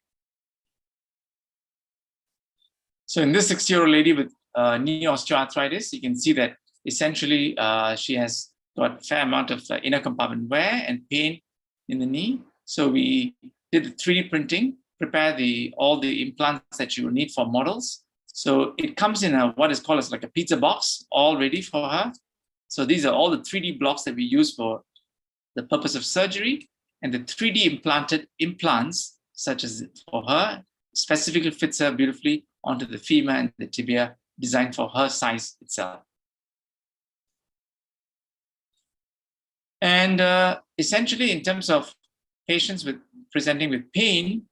So in this 60-year-old lady with knee osteoarthritis, you can see that essentially she has got a fair amount of inner compartment wear and pain in the knee. So we did the 3D printing, prepare all the implants that you will need for models. So it comes in what is called as like a pizza box, all ready for her. So these are all the 3D blocks that we use for the purpose of surgery, and the 3D implanted implants, such as for her, specifically fits her beautifully onto the femur and the tibia, designed for her size itself. And essentially, in terms of patients presenting with pain,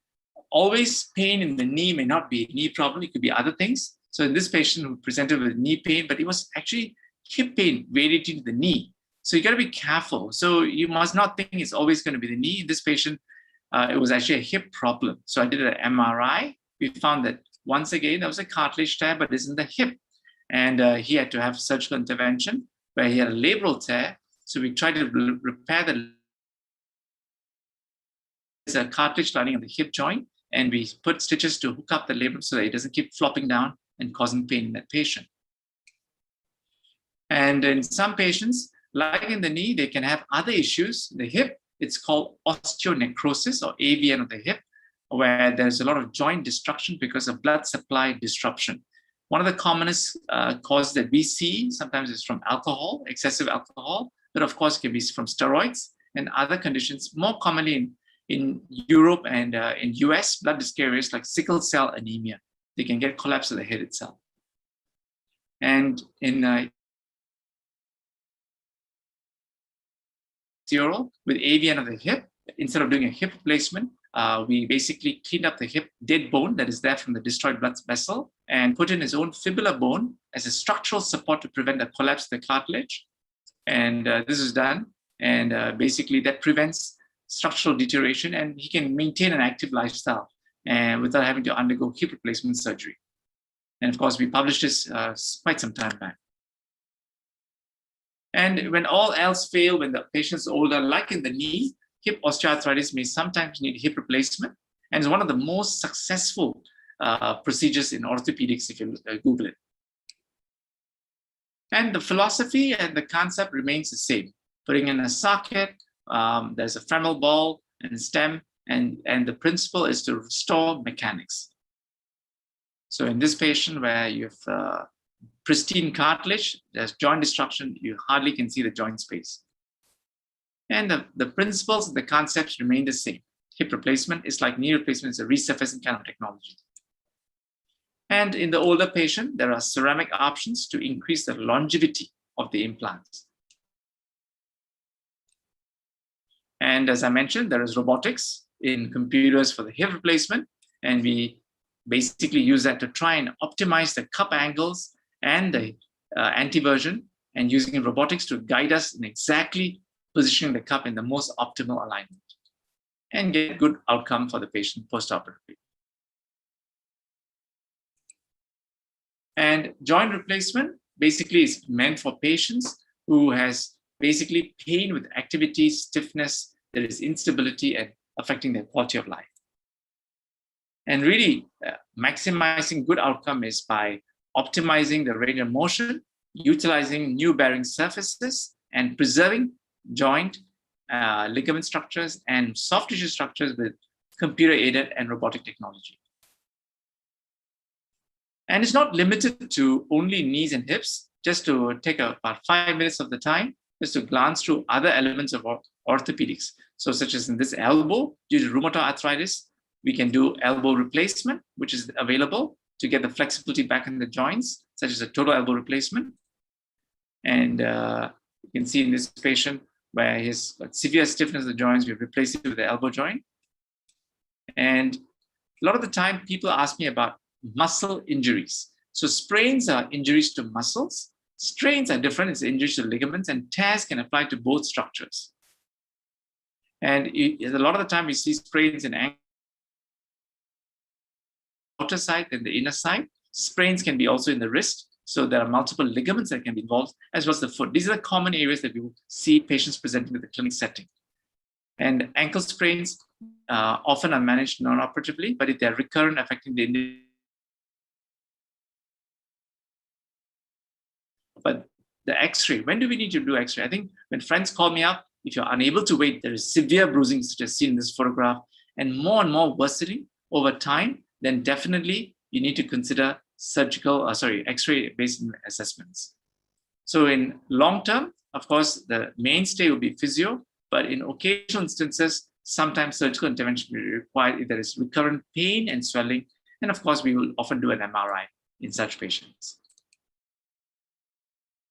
always pain in the knee may not be a knee problem, it could be other things. So in this patient who presented with knee pain, but it was actually hip pain radiating to the knee. So you got to be careful. So you must not think it's always going to be the knee. In this patient, it was actually a hip problem. So I did an MRI. We found that once again, there was a cartilage tear, but it's in the hip. And he had to have surgical intervention where he had a labral tear. So we tried to repair the cartilage lining of the hip joint, and we put stitches to hook up the labrum so that it doesn't keep flopping down and causing pain in that patient. And in some patients, like in the knee, they can have other issues. The hip, it's called osteonecrosis or AVN of the hip, where there's a lot of joint destruction because of blood supply disruption. One of the commonest causes that we see sometimes is from alcohol, excessive alcohol, but of course it can be from steroids and other conditions, more commonly in Europe and in US, blood disk carriers like sickle cell anemia. They can get collapse of the head itself. And in with AVN of the hip, instead of doing a hip replacement, we basically cleaned up the hip dead bone that is there from the destroyed blood vessel and put in his own fibular bone as a structural support to prevent the collapse of the cartilage. And this is done. And basically that prevents structural deterioration, and he can maintain an active lifestyle and without having to undergo hip replacement surgery. And of course, we published this quite some time back. And when all else fail, when the patient's older, like in the knee, hip osteoarthritis may sometimes need hip replacement. And it's one of the most successful procedures in orthopedics, if you Google it. And the philosophy and the concept remains the same. Putting in a socket, there's a femoral ball and stem, and the principle is to restore mechanics. So in this patient where you have pristine cartilage, there's joint destruction, you hardly can see the joint space. And the principles and the concepts remain the same. Hip replacement is like knee replacement, it's a resurfacing kind of technology. And in the older patient, there are ceramic options to increase the longevity of the implants. And as I mentioned, there is robotics in computers for the hip replacement. And we basically use that to try and optimize the cup angles and the anteversion, and using robotics to guide us in exactly positioning the cup in the most optimal alignment and get good outcome for the patient post-operatively. And joint replacement basically is meant for patients who has basically pain with activity, stiffness, there is instability and affecting their quality of life. And really maximizing good outcome is by optimizing the range of motion, utilizing new bearing surfaces, and preserving joint, ligament structures and soft tissue structures with computer-aided and robotic technology. And it's not limited to only knees and hips. Just to take about 5 minutes of the time, just to glance through other elements of orthopedics. So such as in this elbow, due to rheumatoid arthritis, we can do elbow replacement, which is available to get the flexibility back in the joints, such as a total elbow replacement. And you can see in this patient where he has got severe stiffness of the joints, we replace it with the elbow joint. And a lot of the time, people ask me about muscle injuries. So sprains are injuries to muscles. Strains are different, it's injuries to ligaments, and tears can apply to both structures. And a lot of the time we see sprains in outer side than the inner side. Sprains can be also in the wrist. So there are multiple ligaments that can be involved, as well as the foot. These are the common areas that we will see patients presenting with the clinic setting. And ankle sprains often are managed non-operatively, but if they're recurrent, affecting the individual. But the X-ray, when do we need to do X-ray? I think when friends call me up, if you're unable to wait, there is severe bruising, such as seen in this photograph, and more worsening over time, then definitely you need to consider surgical, X-ray based assessments. So in long term, of course, the mainstay will be physio, but in occasional instances, sometimes surgical intervention will be required if there is recurrent pain and swelling. And of course, we will often do an MRI in such patients.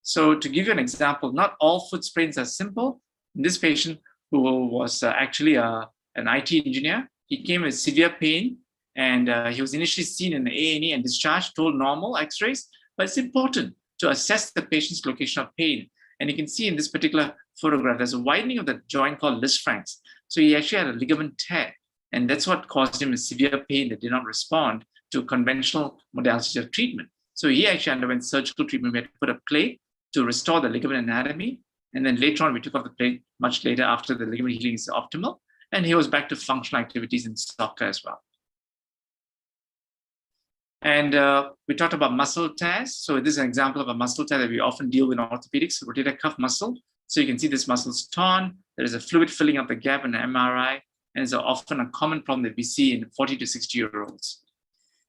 So to give you an example, not all foot sprains are simple. In this patient, who was actually an IT engineer, he came with severe pain, and he was initially seen in the A&E and discharged, told normal X-rays, but it's important to assess the patient's location of pain. And you can see in this particular photograph, there's a widening of the joint called Lisfranc. So he actually had a ligament tear, and that's what caused him a severe pain that did not respond to conventional modalities of treatment. So he actually underwent surgical treatment. We had to put a plate to restore the ligament anatomy. And then later on, we took off the plate much later after the ligament healing is optimal. And he was back to functional activities in soccer as well. And we talked about muscle tears. So this is an example of a muscle tear that we often deal with in orthopedics, rotator cuff muscle. So you can see this muscle is torn. There is a fluid filling up the gap in the MRI. And it's often a common problem that we see in 40 to 60-year-olds.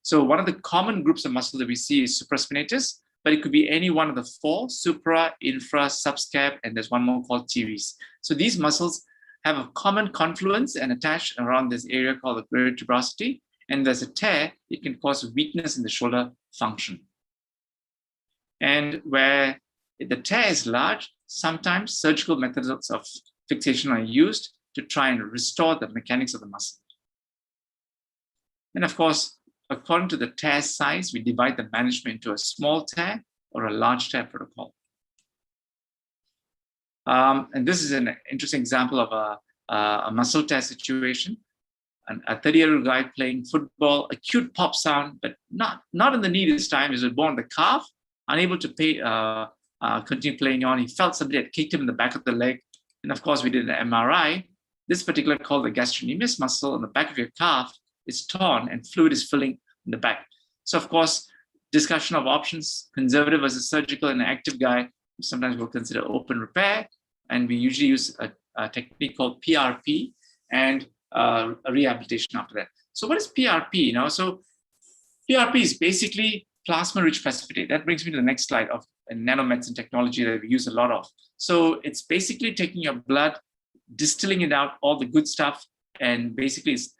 So one of the common groups of muscle that we see is supraspinatus, but it could be any one of the four: supra, infra, subscap, and there's one more called teres. So these muscles have a common confluence and attach around this area called the greater tuberosity. And there's a tear, it can cause weakness in the shoulder function. And where the tear is large, sometimes surgical methods of fixation are used to try and restore the mechanics of the muscle. And of course, according to the tear size, we divide the management into a small tear or a large tear protocol. And this is an interesting example of a muscle tear situation. A 30-year-old guy playing football, acute pop sound, but not in the knee this time. He was born in the calf, unable to continue playing on. He felt somebody had kicked him in the back of the leg. And of course, we did an MRI. This particular called the gastrocnemius muscle on the back of your calf is torn and fluid is filling in the back. So of course, discussion of options, conservative versus surgical, and an active guy, sometimes we'll consider open repair. And we usually use a technique called PRP and a rehabilitation after that. So what is PRP? So PRP is basically plasma-rich precipitate. That brings me to the next slide of nanomedicine technology that we use a lot of. So it's basically taking your blood, distilling it out, all the good stuff, and basically it's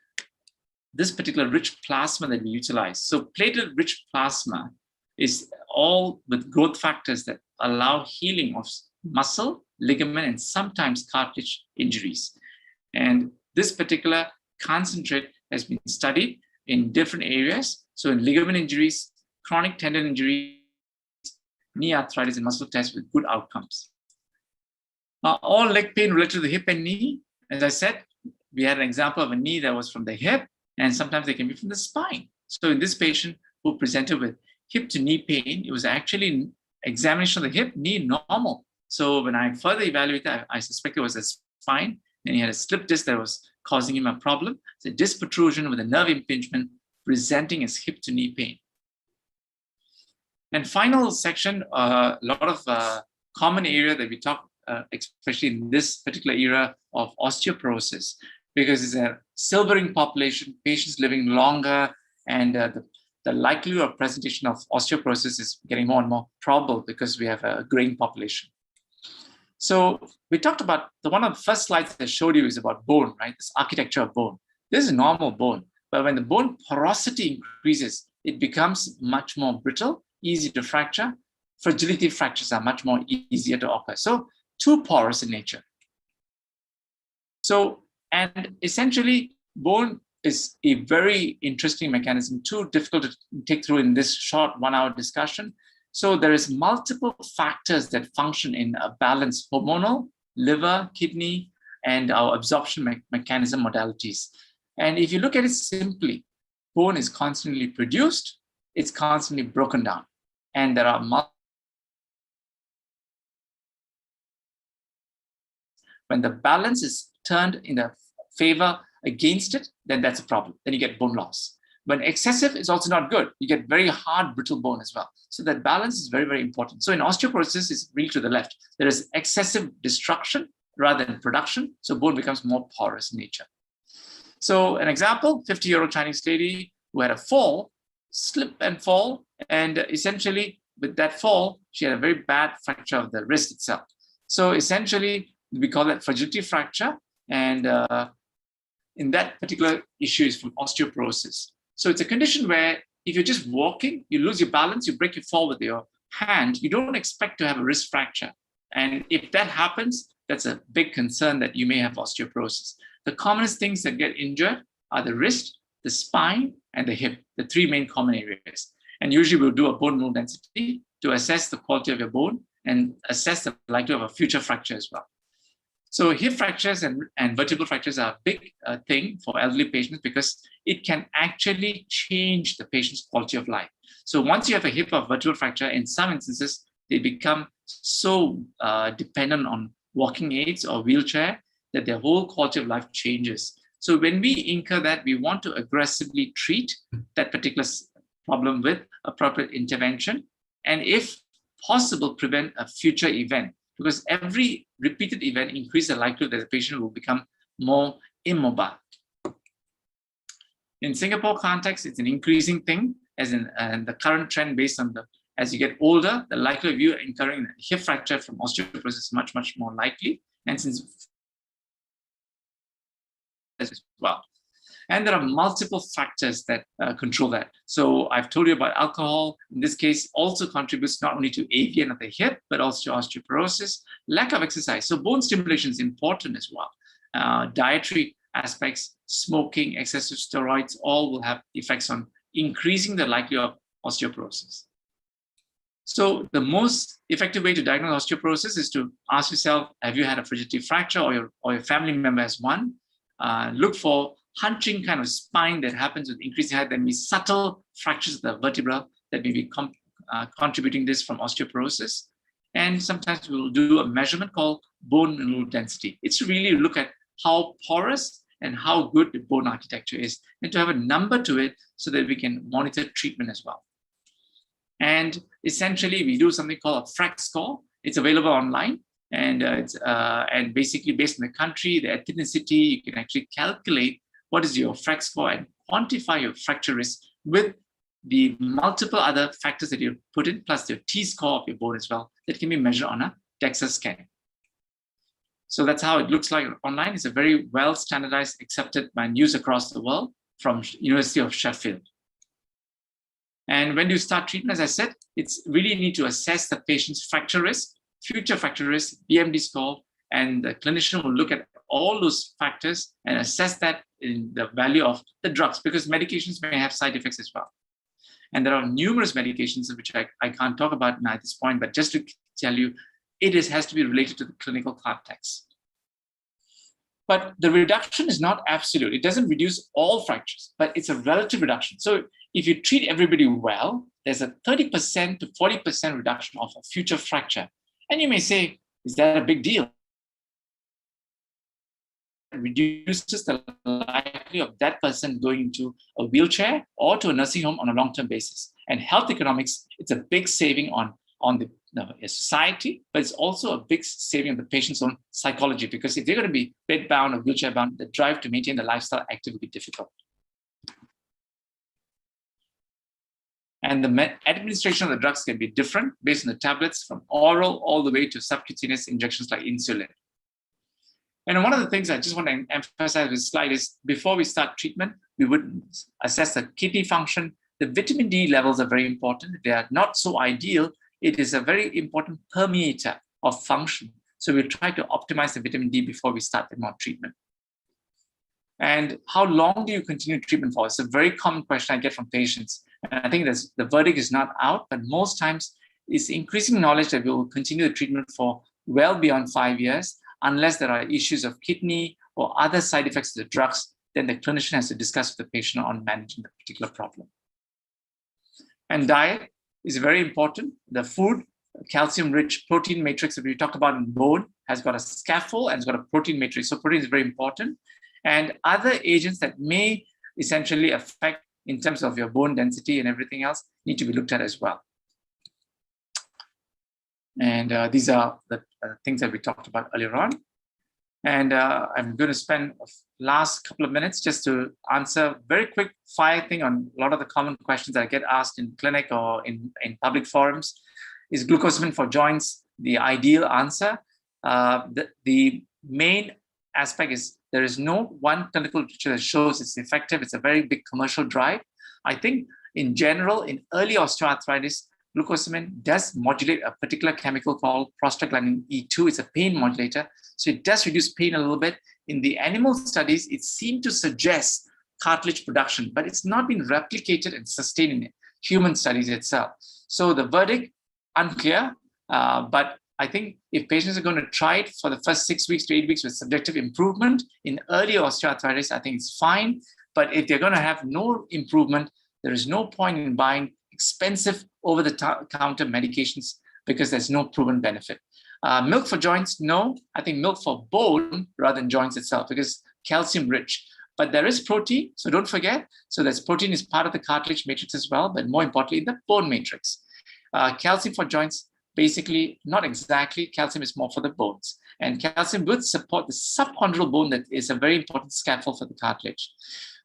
this particular rich plasma that we utilize. So platelet-rich plasma is all with growth factors that allow healing of muscle, ligament, and sometimes cartilage injuries. And this particular concentrate has been studied in different areas. So in ligament injuries, chronic tendon injuries, knee arthritis, and muscle tests with good outcomes. All leg pain related to the hip and knee, as I said, we had an example of a knee that was from the hip, and sometimes they can be from the spine. So in this patient who presented with hip to knee pain, it was actually examination of the hip, knee normal. So when I further evaluated, I suspect it was a spine, and he had a slip disc that was causing him a problem. It's a disc protrusion with a nerve impingement presenting as hip to knee pain. And final section, a lot of common area that we talk, especially in this particular era of osteoporosis, because it's a silvering population, patients living longer, and the likelihood of presentation of osteoporosis is getting more and more probable because we have a graying population. So we talked about one of the first slides that I showed you is about bone, right? This architecture of bone. This is normal bone, but when the bone porosity increases, it becomes much more brittle, easy to fracture. Fragility fractures are much more easier to occur. So too porous in nature. So, and essentially bone is a very interesting mechanism, too difficult to take through in this short 1 hour discussion. So there is multiple factors that function in a balance: hormonal, liver, kidney, and our absorption mechanism modalities. And if you look at it simply, bone is constantly produced, it's constantly broken down. And there are multiple. When the balance is turned in the favor against it, then that's a problem. Then you get bone loss. When excessive is also not good. You get very hard, brittle bone as well. So that balance is very, very important. So in osteoporosis, it's really to the left. There is excessive destruction rather than production. So bone becomes more porous in nature. So an example, 50-year-old Chinese lady who had a fall, slip and fall. And essentially with that fall, she had a very bad fracture of the wrist itself. So essentially, we call that fragility fracture. And in that particular issue is from osteoporosis. So it's a condition where if you're just walking, you lose your balance, you break your fall with your hand, you don't expect to have a wrist fracture. And if that happens, that's a big concern that you may have osteoporosis. The commonest things that get injured are the wrist, the spine, and the hip, the three main common areas. And usually we'll do a bone mineral density to assess the quality of your bone and assess the likelihood of a future fracture as well. So hip fractures and vertebral fractures are a big thing for elderly patients because it can actually change the patient's quality of life. So once you have a hip or vertebral fracture, in some instances, they become so dependent on walking aids or wheelchair that their whole quality of life changes. So when we incur that, we want to aggressively treat that particular problem with appropriate intervention, and if possible, prevent a future event. Because every repeated event increases the likelihood that the patient will become more immobile. In Singapore context, it's an increasing thing, as in the current trend based on as you get older, the likelihood of you incurring a hip fracture from osteoporosis is much, much more likely. And since as well. And there are multiple factors that control that. So I've told you about alcohol. In this case, also contributes not only to AVN of the hip, but also to osteoporosis, lack of exercise. So bone stimulation is important as well. Dietary aspects, smoking, excessive steroids, all will have effects on increasing the likelihood of osteoporosis. So the most effective way to diagnose osteoporosis is to ask yourself, have you had a frigidity fracture, or your family member has one? Look for hunching kind of spine that happens with increasing height. There may be subtle fractures of the vertebra that may be contributing this from osteoporosis. And sometimes we'll do a measurement called bone mineral density. It's to really look at how porous and how good the bone architecture is, and to have a number to it so that we can monitor treatment as well. And essentially, we do something called a Frac Score. It's available online, and and basically based on the country, the ethnicity, you can actually calculate what is your Frac Score and quantify your fracture risk with the multiple other factors that you put in, plus your T-score of your bone as well, that can be measured on a DEXA scan. So that's how it looks like online. It's a very well standardized, accepted and used across the world from University of Sheffield. And when you start treatment, as I said, it's really need to assess the patient's fracture risk, future fracture risk, BMD score, and the clinician will look at all those factors and assess that in the value of the drugs, because medications may have side effects as well. And there are numerous medications which I can't talk about now at this point, but just to tell you, it has to be related to the clinical context. But the reduction is not absolute. It doesn't reduce all fractures, but it's a relative reduction. So if you treat everybody well, there's a 30% to 40% reduction of a future fracture. And you may say, is that a big deal? It reduces the likelihood of that person going into a wheelchair or to a nursing home on a long-term basis. And health economics, it's a big saving on the society, but it's also a big saving on the patient's own psychology, because if they're going to be bed-bound or wheelchair-bound, the drive to maintain the lifestyle active will be difficult. And the administration of the drugs can be different based on the tablets, from oral all the way to subcutaneous injections like insulin. And one of the things I just want to emphasize with this slide is, before we start treatment, we would assess the kidney function. The vitamin D levels are very important. They are not so ideal. It is a very important permeator of function. So we'll try to optimize the vitamin D before we start them on treatment. And how long do you continue treatment for? It's a very common question I get from patients. And I think the verdict is not out, but most times it's increasing knowledge that we will continue the treatment for well beyond 5 years, unless there are issues of kidney or other side effects of the drugs. Then the clinician has to discuss with the patient on managing the particular problem. And diet is very important. The food, calcium-rich protein matrix that we talked about in bone, has got a scaffold and it's got a protein matrix. So protein is very important. And other agents that may essentially affect in terms of your bone density and everything else need to be looked at as well. And these are the things that we talked about earlier on. And I'm going to spend the last couple of minutes just to answer very quick fire thing on a lot of the common questions that I get asked in clinic or in public forums. Is glucosamine for joints the ideal answer? The main aspect is there is no one clinical literature that shows it's effective. It's a very big commercial drive. I think in general, in early osteoarthritis, glucosamine does modulate a particular chemical called prostaglandin E2. It's a pain modulator. So it does reduce pain a little bit. In the animal studies, it seemed to suggest cartilage production, but it's not been replicated and sustained in human studies itself. So the verdict, unclear, but I think if patients are going to try it for the first 6 weeks to 8 weeks with subjective improvement in early osteoarthritis, I think it's fine. But if they're going to have no improvement, there is no point in buying expensive over-the-counter medications because there's no proven benefit. Milk for joints, no. I think milk for bone rather than joints itself, because calcium rich. But there is protein, so don't forget. So there's protein is part of the cartilage matrix as well, but more importantly, the bone matrix. Calcium for joints, basically, not exactly. Calcium is more for the bones. And calcium would support the subchondral bone that is a very important scaffold for the cartilage.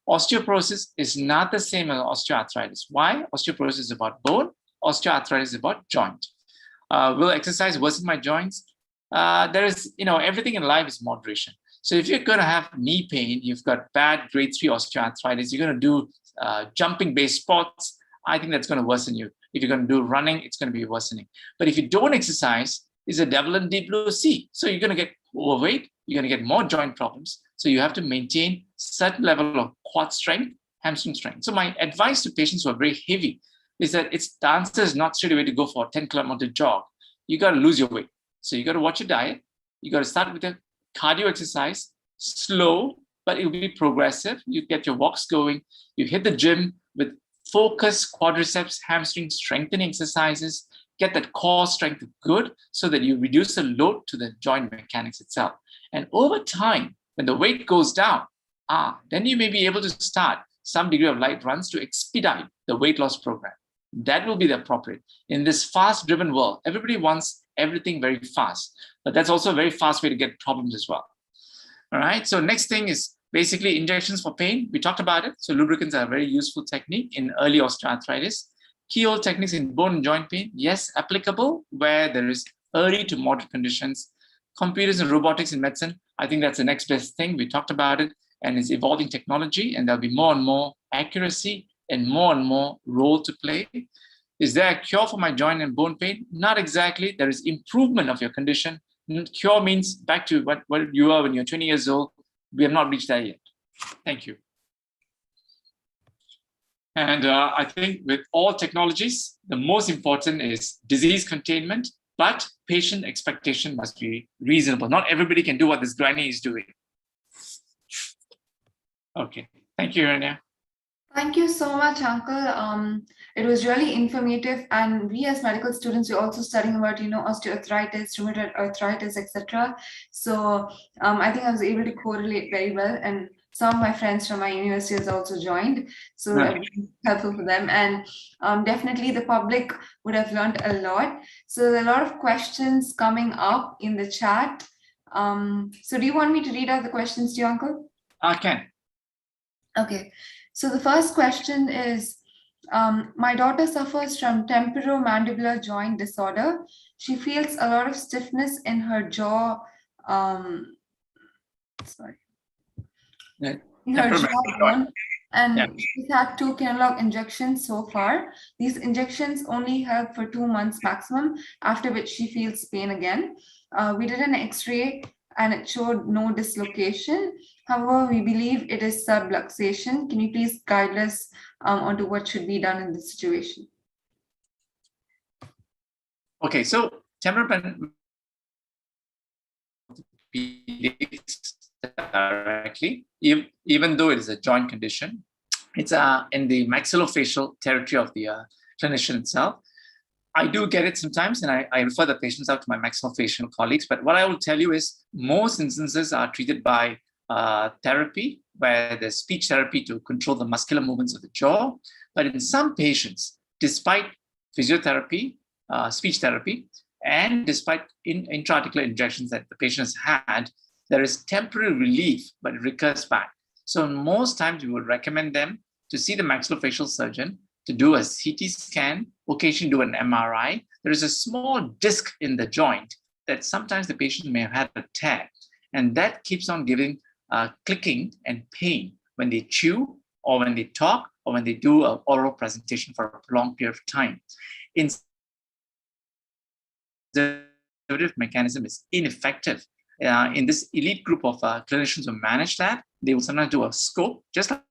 Osteoporosis is not the same as osteoarthritis. Why? Osteoporosis is about bone. Osteoarthritis is about joint. Will exercise worsen my joints? There is, everything in life is moderation. So if you're going to have knee pain, you've got bad grade 3 osteoarthritis, you're going to do jumping-based sports, I think that's going to worsen you. If you're going to do running, it's going to be worsening. But if you don't exercise, it's a devil in deep blue sea. So you're going to get overweight, you're going to get more joint problems. So you have to maintain certain level of quad strength, hamstring strength. So my advice to patients who are very heavy is that the answer is not straight away to go for a 10-kilometer jog. You got to lose your weight. So you got to watch your diet. You got to start with a cardio exercise, slow, but it will be progressive. You get your walks going. You hit the gym with focused quadriceps, hamstring strengthening exercises. Get that core strength good so that you reduce the load to the joint mechanics itself. And over time, when the weight goes down, then you may be able to start some degree of light runs to expedite the weight loss program. That will be the appropriate. In this fast-driven world, everybody wants everything very fast, but that's also a very fast way to get problems as well. All right, so next thing is basically injections for pain. We talked about it. So lubricants are a very useful technique in early osteoarthritis. Keyhole techniques in bone and joint pain, yes, applicable where there is early to moderate conditions. Computers and robotics in medicine, I think that's the next best thing. We talked about it, and it's evolving technology, and there'll be more and more accuracy and more role to play. Is there a cure for my joint and bone pain? Not exactly. There is improvement of your condition. Cure means back to what you are when you're 20 years old. We have not reached that yet. Thank you. And I think with all technologies, the most important is disease containment, but patient expectation must be reasonable. Not everybody can do what this granny is doing. Okay, thank you, Hiranya. Thank you so much, Uncle. It was really informative, and we as medical students, we're also studying about, osteoarthritis, rheumatoid arthritis, etc. So I think I was able to correlate very well, and some of my friends from my university has also joined, so it was helpful for them, and definitely the public would have learned a lot. So there are a lot of questions coming up in the chat. So do you want me to read out the questions to you, Uncle? I can. Okay. So the first question is, my daughter suffers from temporomandibular joint disorder. She feels a lot of stiffness in her jaw. In her jawbone, and she's had 2 Kenalog injections so far. These injections only help for 2 months maximum, after which she feels pain again. We did an X-ray and it showed no dislocation. However, we believe it is subluxation. Can you please guide us onto what should be done in this situation? Okay, so temporal directly, even though it is a joint condition, it's in the maxillofacial territory of the clinician itself. I do get it sometimes, and I refer the patients out to my maxillofacial colleagues. But what I will tell you is most instances are treated by therapy, where there's speech therapy to control the muscular movements of the jaw. But in some patients, despite physiotherapy, speech therapy, and despite intra-articular injections that the patient has had, there is temporary relief, but it recurs back. So most times we would recommend them to see the maxillofacial surgeon, to do a CT scan, occasionally do an MRI. There is a small disc in the joint that sometimes the patient may have had a tear, and that keeps on giving clicking and pain when they chew or when they talk or when they do an oral presentation for a prolonged period of time. The mechanism is ineffective. In this elite group of clinicians who manage that, they will sometimes do a scope, just like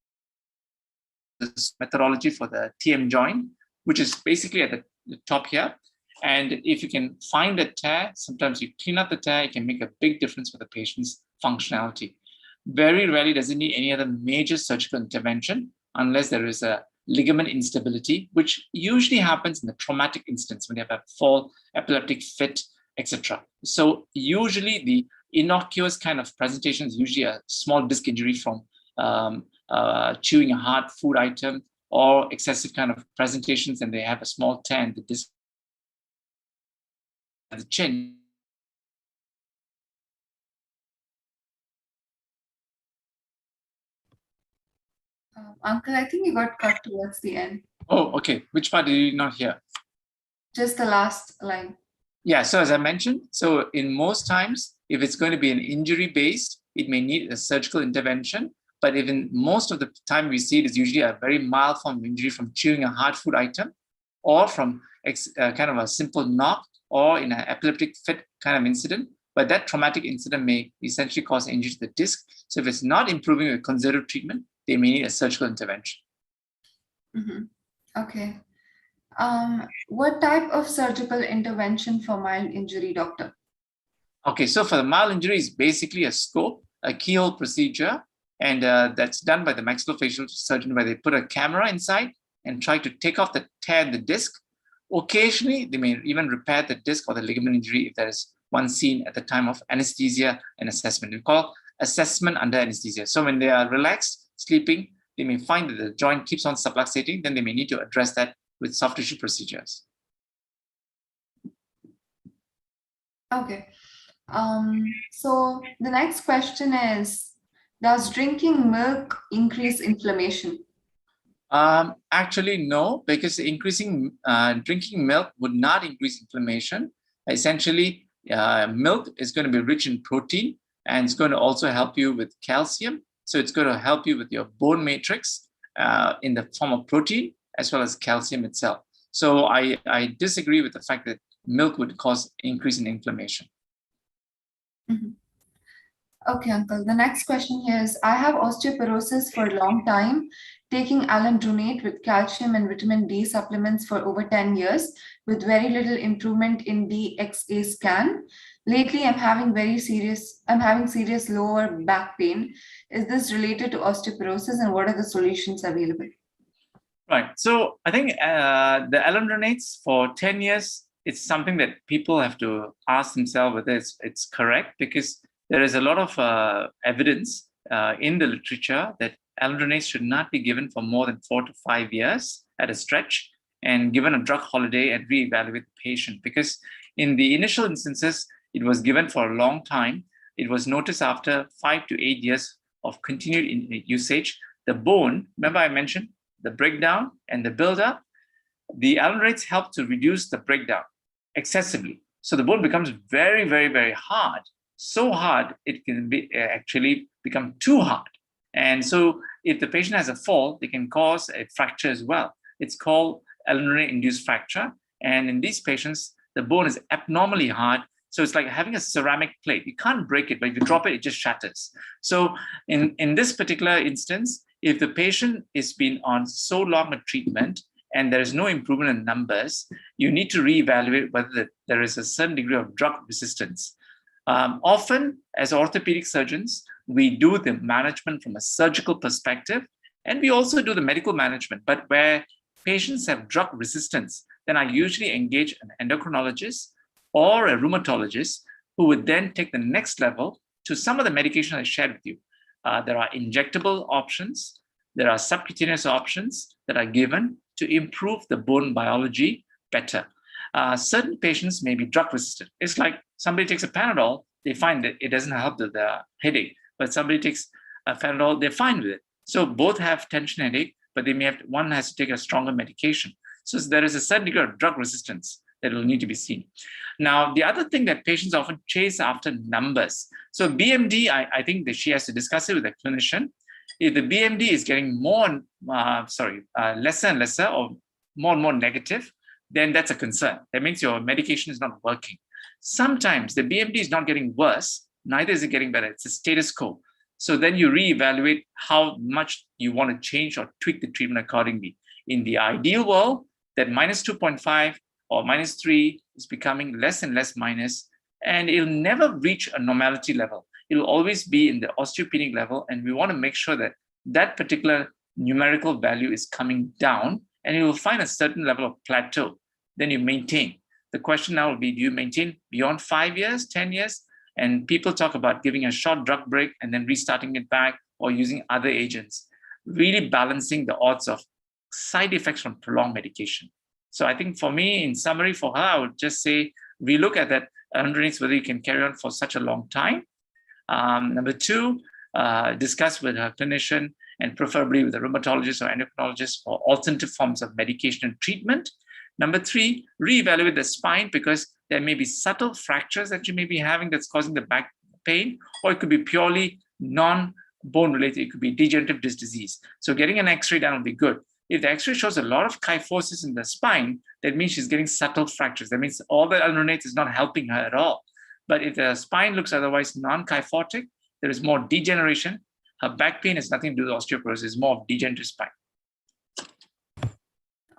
this methodology for the TM joint, which is basically at the top here. And if you can find a tear, sometimes you clean up the tear, it can make a big difference for the patient's functionality. Very rarely does it need any other major surgical intervention unless there is a ligament instability, which usually happens in the traumatic instance when you have a fall, epileptic fit, etc. So usually the innocuous kind of presentation is usually a small disc injury from chewing a hard food item, or excessive kind of presentations, and they have a small tear in the disc at the chin. Uncle, I think you got cut towards the end. Oh, okay. Which part did you not hear? Just the last line. Yeah, so as I mentioned, so in most times, if it's going to be an injury-based, it may need a surgical intervention. But even most of the time we see it is usually a very mild form of injury from chewing a hard food item or from kind of a simple knock or in an epileptic fit kind of incident. But that traumatic incident may essentially cause injury to the disc. So if it's not improving with conservative treatment, they may need a surgical intervention. Okay. What type of surgical intervention for mild injury, doctor? Okay, so for the mild injury, it's basically a scope, a keyhole procedure, and that's done by the maxillofacial surgeon where they put a camera inside and try to take off the tear in the disc. Occasionally, they may even repair the disc or the ligament injury if there is one seen at the time of anesthesia and assessment. We call assessment under anesthesia. So when they are relaxed, sleeping, they may find that the joint keeps on subluxating, then they may need to address that with soft tissue procedures. Okay. So the next question is, does drinking milk increase inflammation? Actually, no, because drinking milk would not increase inflammation. Essentially, milk is going to be rich in protein, and it's going to also help you with calcium. So it's going to help you with your bone matrix in the form of protein as well as calcium itself. So I disagree with the fact that milk would cause increase in inflammation. Okay, uncle. The next question here is, I have osteoporosis for a long time, taking alendronate with calcium and vitamin D supplements for over 10 years with very little improvement in DXA scan. Lately, I'm having serious lower back pain. Is this related to osteoporosis, and what are the solutions available? Right. So I think the alendronates for 10 years, it's something that people have to ask themselves whether it's correct, because there is a lot of evidence in the literature that alendronates should not be given for more than 4 to 5 years at a stretch and given a drug holiday and reevaluate the patient. Because in the initial instances, it was given for a long time. It was noticed after 5 to 8 years of continued usage, the bone, remember I mentioned the breakdown and the buildup, the alendronates help to reduce the breakdown excessively. So the bone becomes very, very, very hard. So hard, it can be actually become too hard. And so if the patient has a fall, they can cause a fracture as well. It's called alendronate-induced fracture. And in these patients, the bone is abnormally hard. So it's like having a ceramic plate. You can't break it, but if you drop it, it just shatters. So in this particular instance, if the patient has been on so long a treatment and there is no improvement in numbers, you need to reevaluate whether there is a certain degree of drug resistance. Often, as orthopedic surgeons, we do the management from a surgical perspective, and we also do the medical management. But where patients have drug resistance, then I usually engage an endocrinologist or a rheumatologist who would then take the next level to some of the medication I shared with you. There are injectable options, there are subcutaneous options that are given to improve the bone biology better. Certain patients may be drug resistant. It's like somebody takes a Panadol, they find that it doesn't help the headache, but somebody takes a Panadol, they're fine with it. So both have tension headache, but one has to take a stronger medication. So there is a certain degree of drug resistance that will need to be seen. Now, the other thing that patients often chase after numbers. So BMD, I think that she has to discuss it with a clinician. If the BMD is getting lesser and lesser or more and more negative, then that's a concern. That means your medication is not working. Sometimes the BMD is not getting worse, neither is it getting better. It's a status quo. So then you reevaluate how much you want to change or tweak the treatment accordingly. In the ideal world, that minus 2.5 or minus 3 is becoming less and less minus, and it'll never reach a normality level. It'll always be in the osteopenic level, and we want to make sure that that particular numerical value is coming down, and you will find a certain level of plateau. Then you maintain. The question now will be, do you maintain beyond 5 years, 10 years? And people talk about giving a short drug break and then restarting it back or using other agents, really balancing the odds of side effects from prolonged medication. So I think for me, in summary for her, I would just say, we look at that underneath whether you can carry on for such a long time. Number 2, discuss with her clinician and preferably with a rheumatologist or endocrinologist for alternative forms of medication and treatment. Number three, reevaluate the spine because there may be subtle fractures that you may be having that's causing the back pain, or it could be purely non-bone related. It could be degenerative disc disease. So getting an X-ray done will be good. If the X-ray shows a lot of kyphosis in the spine, that means she's getting subtle fractures. That means all the alunate is not helping her at all. But if the spine looks otherwise non-kyphotic, there is more degeneration. Her back pain has nothing to do with osteoporosis. It's more of degenerative spine.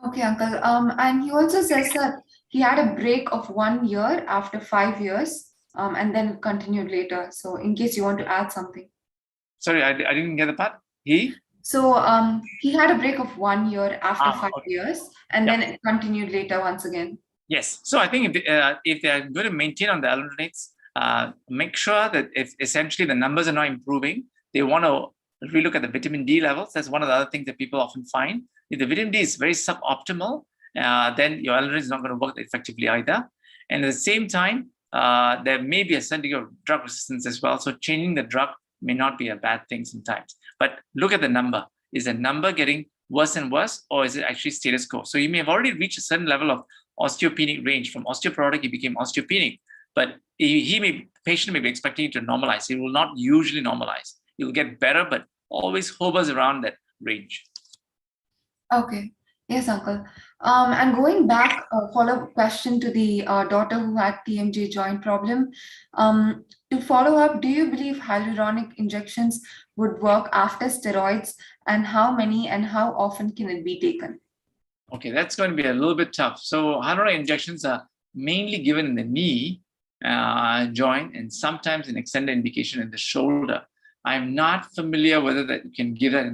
Okay, Uncle. And he also says that he had a break of 1 year after 5 years, and then continued later. So in case you want to add something. Sorry, I didn't get the part. So he had a break of 1 year after 5 okay. years, and then it continued later once again. Yes. So I think if they are going to maintain on the alunonates, make sure that if essentially the numbers are not improving, they want to relook at the vitamin D levels. That's one of the other things that people often find. If the vitamin D is very suboptimal, then your alunate is not going to work effectively either. And at the same time, there may be a certain degree of drug resistance as well. So changing the drug may not be a bad thing sometimes. But look at the number. Is the number getting worse and worse, or is it actually status quo? So you may have already reached a certain level of osteopenic range. From osteoporotic, he became osteopenic. But patient may be expecting it to normalize. It will not usually normalize. It will get better, but always hovers around that range. Okay. Yes, Uncle. And going back, a follow-up question to the daughter who had TMJ joint problem. To follow up, do you believe hyaluronic injections would work after steroids, and how many and how often can it be taken? Okay, that's going to be a little bit tough. So hyaluronic injections are mainly given in the knee joint and sometimes an extended indication in the shoulder. I'm not familiar whether that you can give that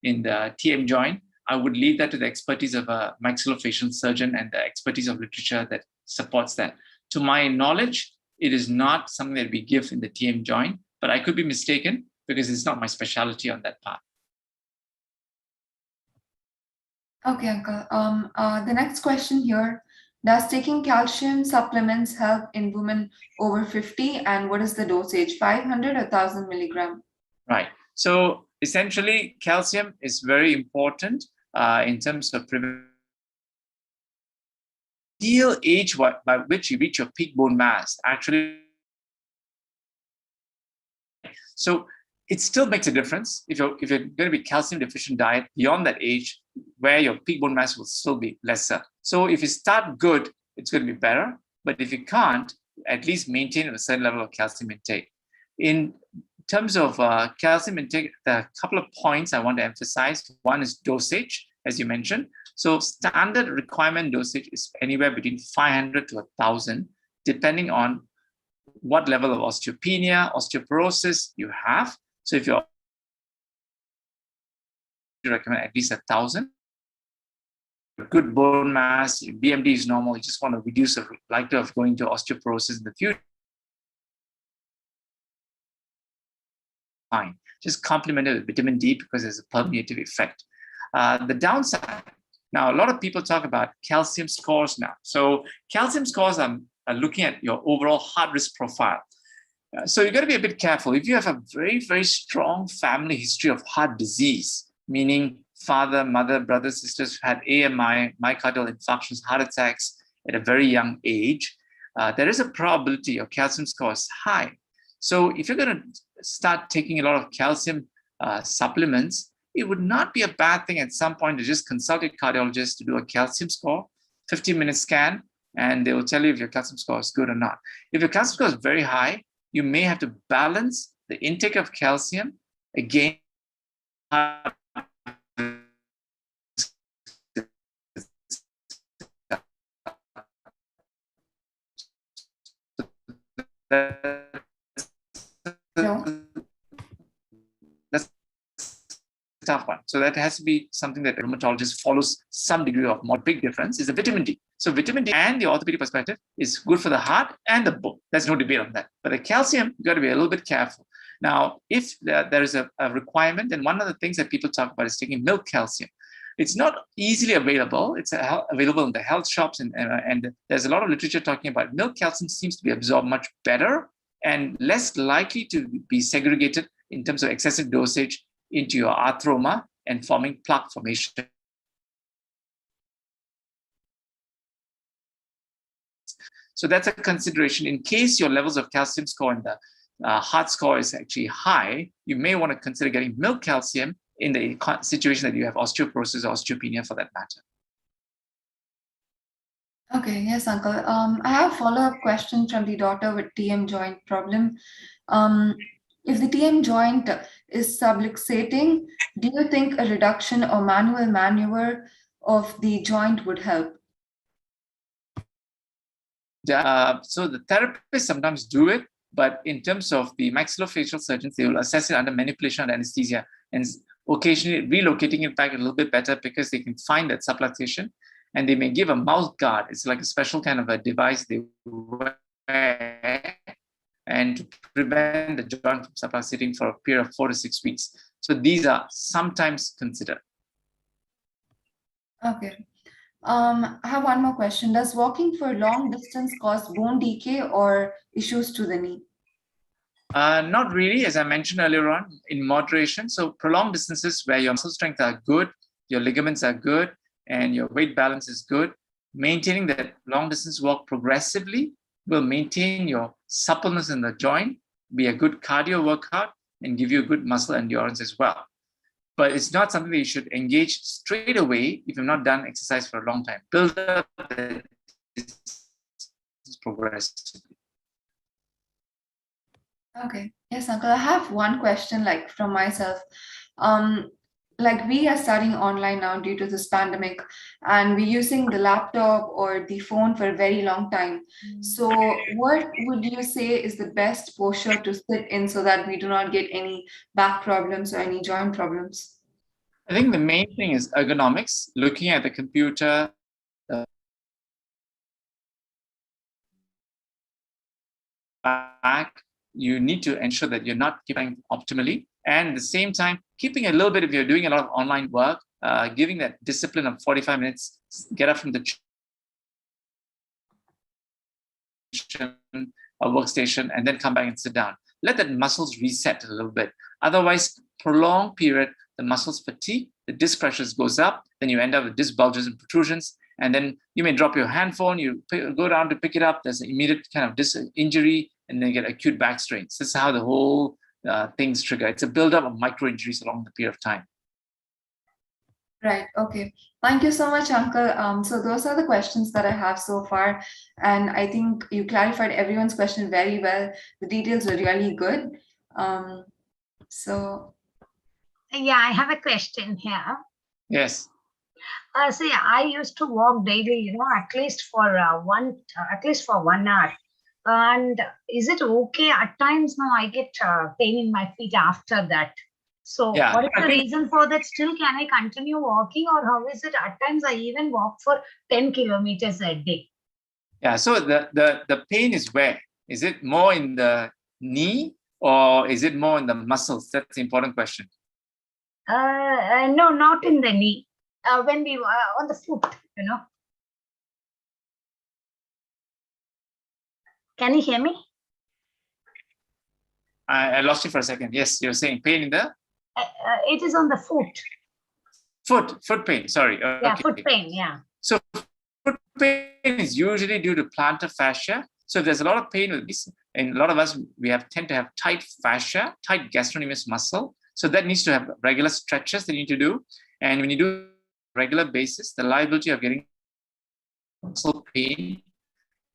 in the TM joint. I would leave that to the expertise of a maxillofacial surgeon and the expertise of literature that supports that. To my knowledge, it is not something that we give in the TM joint, but I could be mistaken because it's not my specialty on that part. Okay, Uncle. The next question here, does taking calcium supplements help in women over 50, and what is the dosage, 500 or 1000 milligram? Right. So essentially, calcium is very important in terms of ideal age by which you reach your peak bone mass. Actually, so it still makes a difference if you're going to be calcium deficient diet beyond that age, where your peak bone mass will still be lesser. So if you start good, it's going to be better. But if you can't, at least maintain a certain level of calcium intake. In terms of calcium intake, there are a couple of points I want to emphasize. One is dosage, as you mentioned. So standard requirement dosage is anywhere between 500 to 1000, depending on what level of osteopenia, osteoporosis you have. So if you recommend at least 1000. Good bone mass, BMD is normal, you just want to reduce the likelihood of going to osteoporosis in the future. Fine. Just complement it with vitamin D because there's a permeative effect. The downside, now a lot of people talk about calcium scores now. So calcium scores are looking at your overall heart risk profile. So you've got to be a bit careful. If you have a very, very strong family history of heart disease, meaning father, mother, brothers, sisters who had AMI, myocardial infarctions, heart attacks at a very young age, there is a probability your calcium score is high. So if you're going to start taking a lot of calcium supplements, it would not be a bad thing at some point to just consult a cardiologist to do a calcium score, 15-minute scan, and they will tell you if your calcium score is good or not. If your calcium score is very high, you may have to balance the intake of calcium against That's a tough one. So that has to be something that a rheumatologist follows some degree of. More big difference is the vitamin D. So vitamin D and the orthopedic perspective is good for the heart and the bone. There's no debate on that. But the calcium, you've got to be a little bit careful. Now, if there is a requirement, then one of the things that people talk about is taking milk calcium. It's not easily available. It's available in the health shops, and there's a lot of literature talking about milk calcium seems to be absorbed much better and less likely to be segregated in terms of excessive dosage into your arthroma and forming plaque formation. So that's a consideration. In case your levels of calcium score in the heart score is actually high, you may want to consider getting milk calcium in the situation that you have osteoporosis or osteopenia for that matter. Okay, yes, uncle. I have a follow-up question from the daughter with TM joint problem. If the TM joint is subluxating, do you think a reduction or manual maneuver of the joint would help? So the therapists sometimes do it, but in terms of the maxillofacial surgeons, they will assess it under manipulation of anesthesia and occasionally relocating it back a little bit better because they can find that subluxation, and they may give a mouth guard. It's like a special kind of a device they wear and to prevent the joint from subluxating for a period of 4 to 6 weeks. So these are sometimes considered. Okay. I have one more question. Does walking for long distance cause bone decay or issues to the knee? Not really, as I mentioned earlier on, in moderation. So prolonged distances where your muscle strength are good, your ligaments are good, and your weight balance is good, maintaining that long distance walk progressively will maintain your suppleness in the joint, be a good cardio workout, and give you good muscle endurance as well. But it's not something that you should engage straight away if you've not done exercise for a long time. Build up the distance progressively. Okay. Yes, uncle. I have one question from myself. We are studying online now due to this pandemic, and we're using the laptop or the phone for a very long time. So what would you say is the best posture to sit in so that we do not get any back problems or any joint problems? I think the main thing is ergonomics, looking at the computer, back. You need to ensure that you're not keeping optimally. And at the same time, keeping a little bit, if you're doing a lot of online work, giving that discipline of 45 minutes, get up from the workstation, and then come back and sit down. Let that muscles reset a little bit. Otherwise, prolonged period, the muscles fatigue, the disc pressures goes up, then you end up with disc bulges and protrusions, and then you may drop your handphone, you go down to pick it up, there's an immediate kind of disc injury, and then you get acute back strains. This is how the whole things trigger. It's a buildup of micro injuries along the period of time. Right. Okay. Thank you so much, Uncle. So those are the questions that I have so far. And I think you clarified everyone's question very well. The details were really good. Yeah, I have a question here. Yes. See, I used to walk daily, at least for 1 hour. And is it okay? At times now I get pain in my feet after that. So yeah, what is the reason for that? Still, can I continue walking, or how is it? At times I even walk for 10 kilometers a day. Yeah, so the pain is where? Is it more in the knee or is it more in the muscles? That's the important question. No, not in the knee. When we were on the foot, Can you hear me? I lost you for a second. Yes, you're saying pain in the? It is on the foot. Foot pain, sorry. Yeah, okay. Foot pain, yeah. So foot pain is usually due to plantar fascia. So if there's a lot of pain with this, and a lot of us, tend to have tight fascia, tight gastrocnemius muscle. So that needs to have regular stretches that you need to do. And when you do on a regular basis, the liability of getting muscle pain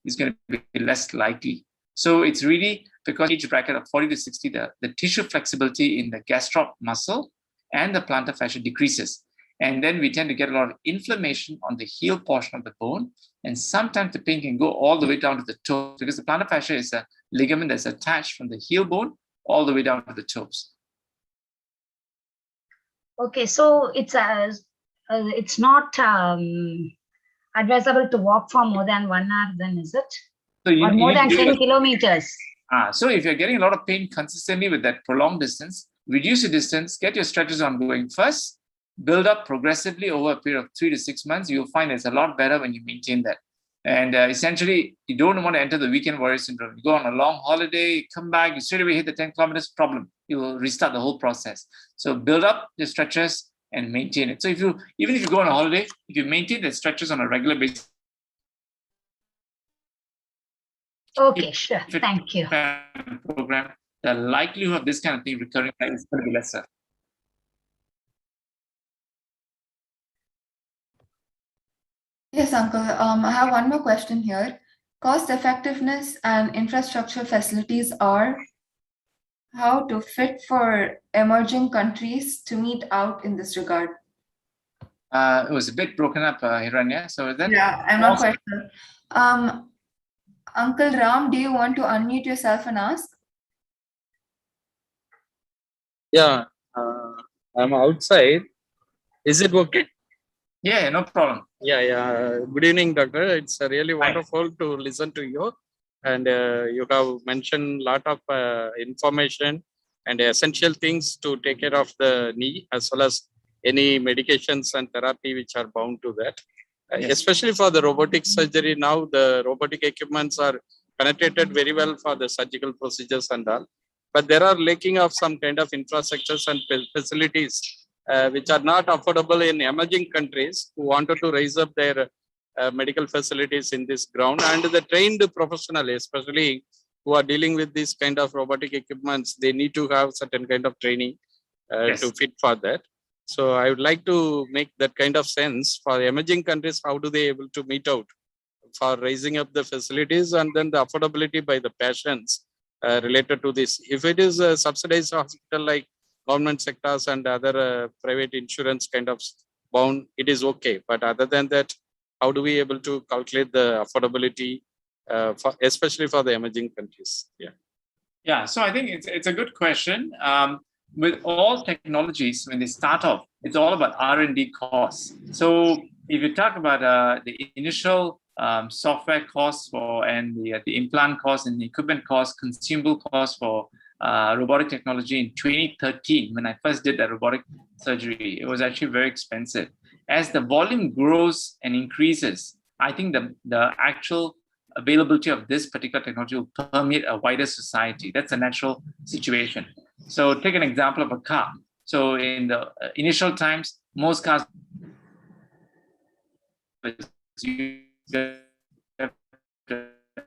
is going to be less likely. So it's really because age bracket of 40 to 60, the tissue flexibility in the gastroc muscle and the plantar fascia decreases. And then we tend to get a lot of inflammation on the heel portion of the bone. And sometimes the pain can go all the way down to the toes because the plantar fascia is a ligament that's attached from the heel bone all the way down to the toes. Okay, so it's not advisable to walk for more than 1 hour then, is it? So or more than 10 kilometers? So if you're getting a lot of pain consistently with that prolonged distance, reduce your distance, get your stretches on going first, build up progressively over a period of 3 to 6 months. You'll find it's a lot better when you maintain that. And essentially, you don't want to enter the weekend warrior syndrome. You go on a long holiday, come back, you straight away hit the 10 kilometers, problem. You will restart the whole process. So build up the stretches and maintain it. So even if you go on a holiday, if you maintain the stretches on a regular basis, Okay, sure. Thank you. Program, the likelihood of this kind of thing recurring is going to be lesser. Yes, Uncle. I have one more question here. Cost effectiveness and infrastructure facilities are how to fit for emerging countries to meet out in this regard. It was a bit broken up, Hiranya. So is that? Yeah, I'm not quite sure. Uncle Ram, do you want to unmute yourself and ask? Yeah, I'm outside. Is it okay? Yeah, no problem. Yeah. Good evening, doctor. It's really wonderful to listen to you. And you have mentioned a lot of information and essential things to take care of the knee, as well as any medications and therapy which are bound to that. Yes. Especially for the robotic surgery now, the robotic equipments are penetrated very well for the surgical procedures and all. But there are lacking of some kind of infrastructures and facilities which are not affordable in emerging countries who wanted to raise up their medical facilities in this ground, and the trained professional, especially who are dealing with this kind of robotic equipments, they need to have certain kind of training to fit for that. So I would like to make that kind of sense for emerging countries. How do they able to meet out for raising up the facilities and then the affordability by the patients related to this? If it is a subsidized hospital like government sectors and other private insurance kind of bound, it is okay. But other than that, how do we able to calculate the affordability, especially for the emerging countries? Yeah. So I think it's a good question. With all technologies, when they start off, it's all about R&D costs. So if you talk about the initial software costs and the implant costs and the equipment costs, consumable costs for robotic technology in 2013, when I first did that robotic surgery, it was actually very expensive. As the volume grows and increases, I think the actual availability of this particular technology will permeate a wider society. That's a natural situation. So take an example of a car. So in the initial times, most cars you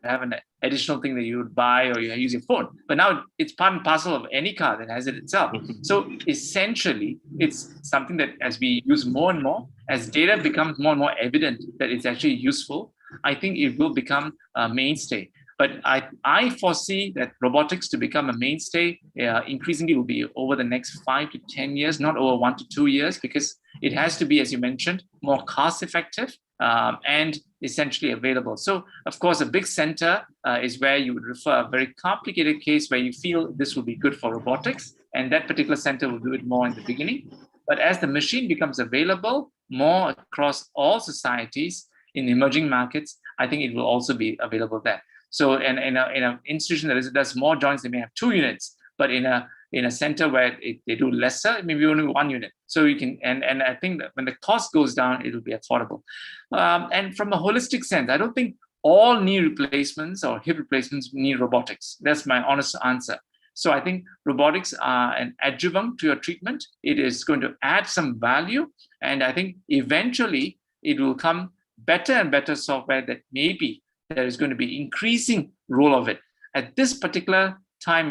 have an additional thing that you would buy or you use your phone. But now it's part and parcel of any car that has it itself. So essentially, it's something that as we use more and more, as data becomes more and more evident that it's actually useful, I think it will become a mainstay. But I foresee that robotics to become a mainstay increasingly will be over the next 5 to 10 years, not over 1 to 2 years, because it has to be, as you mentioned, more cost effective and essentially available. So, of course, a big center is where you would refer a very complicated case where you feel this will be good for robotics, and that particular center will do it more in the beginning. But as the machine becomes available more across all societies in emerging markets, I think it will also be available there. So in an institution that does more joints, they may have 2 units, but in a center where they do lesser, maybe only 1 unit. So you can, and I think that when the cost goes down, it will be affordable. And from a holistic sense, I don't think all knee replacements or hip replacements need robotics. That's my honest answer. So I think robotics are an adjuvant to your treatment. It is going to add some value. And I think eventually it will come better and better software that maybe there is going to be increasing role of it. At this particular time,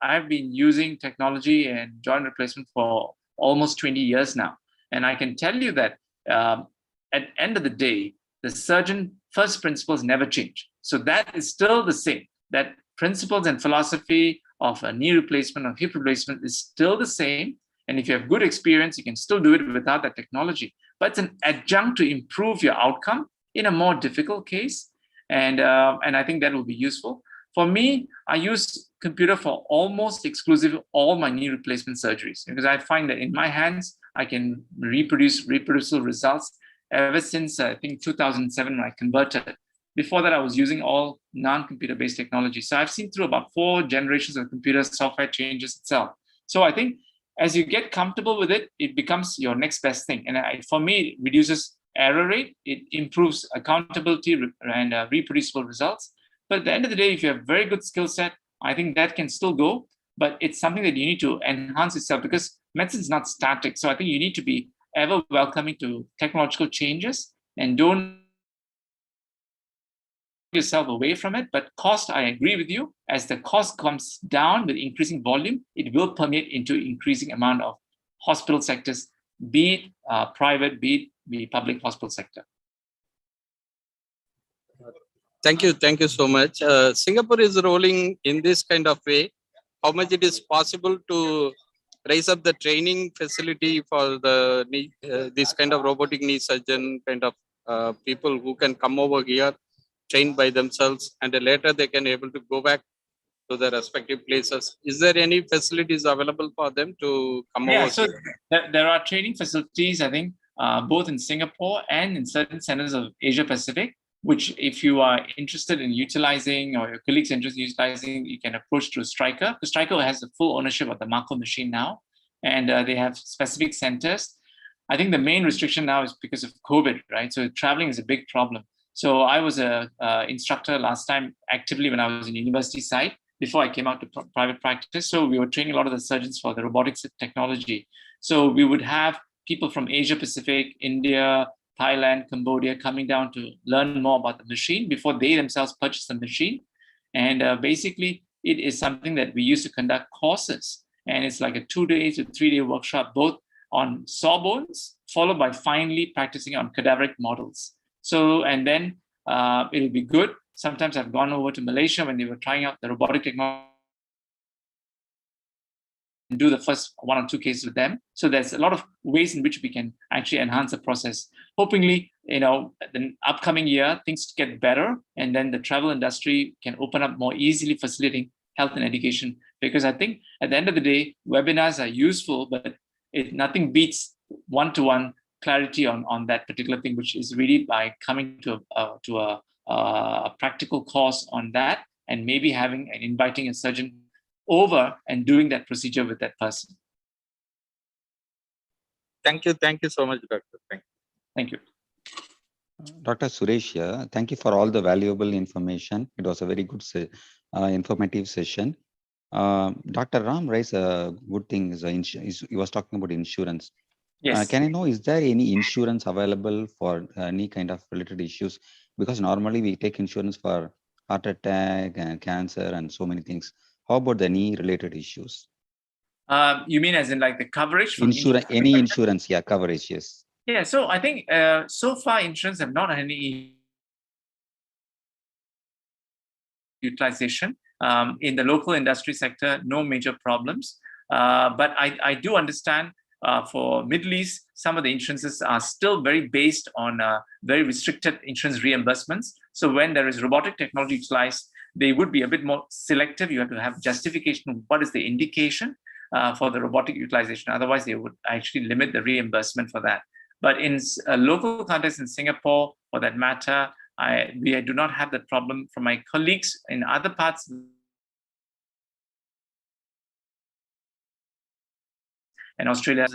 I've been using technology and joint replacement for almost 20 years now. And I can tell you that at the end of the day, the surgeon first principles never change. So that is still the same. That principles and philosophy of a knee replacement or hip replacement is still the same. And if you have good experience, you can still do it without that technology. But it's an adjunct to improve your outcome in a more difficult case. And I think that will be useful. For me, I use computer for almost exclusively all my knee replacement surgeries, because I find that in my hands, I can reproduce reproducible results ever since, I think, 2007 when I converted. Before that, I was using all non-computer based technology. So I've seen through about 4 generations of computer software changes itself. So I think as you get comfortable with it, it becomes your next best thing. And for me, it reduces error rate, it improves accountability and reproducible results. But at the end of the day, if you have very good skill set, I think that can still go, but it's something that you need to enhance itself, because medicine is not static. So I think you need to be ever welcoming to technological changes and don't yourself away from it. But cost, I agree with you. As the cost comes down with increasing volume, it will permeate into increasing amount of hospital sectors, be it private, be it the public hospital sector. Thank you so much. Singapore is rolling in this kind of way. How much it is possible to raise up the training facility for the this kind of robotic knee surgeon kind of people who can come over here, train by themselves, and later they can able to go back to their respective places. Is there any facilities available for them to come over? So there are training facilities, I think, both in Singapore and in certain centers of Asia Pacific, which if you are interested in utilizing or your colleagues are interested in utilizing, you can approach through Stryker. Because Stryker has the full ownership of the Marco machine now, and they have specific centers. I think the main restriction now is because of COVID, right? So traveling is a big problem. So I was a instructor last time actively when I was in university side before I came out to private practice. So we were training a lot of the surgeons for the robotics technology. So we would have people from Asia Pacific, India, Thailand, Cambodia coming down to learn more about the machine before they themselves purchase the machine. And basically, it is something that we used to conduct courses. And it's like a 2-day to 3-day workshop, both on sawbones, followed by finally practicing on cadaveric models. So, and then it'll be good. Sometimes I've gone over to Malaysia when they were trying out the robotic technology and do the first 1 or 2 cases with them. So there's a lot of ways in which we can actually enhance the process. Hopefully, the upcoming year, things get better, and then the travel industry can open up more easily, facilitating health and education. Because I think at the end of the day, webinars are useful, but nothing beats one-to-one clarity on that particular thing, which is really by coming to a practical course on that, and maybe having and inviting a surgeon over and doing that procedure with that person. Thank you so much, Doctor. Thank you. Dr. Suresh here. Thank you for all the valuable information. It was a very good, informative session. Dr. Ram raised a good thing. He was talking about insurance. Yes. Can I know, is there any insurance available for any kind of related issues? Because normally we take insurance for heart attack and cancer and so many things. How about the knee related issues? You mean as in like the coverage? Insurance, any insurance, yeah, coverage, yes. Yeah, so I think so far insurance have not had any utilization. In the local industry sector, no major problems. But I do understand for Middle East, some of the insurances are still very based on very restricted insurance reimbursements. So when there is robotic technology utilized, they would be a bit more selective. You have to have justification of what is the indication for the robotic utilization. Otherwise, they would actually limit the reimbursement for that. But in a local context in Singapore, for that matter, we do not have that problem. From my colleagues in other parts and Australia,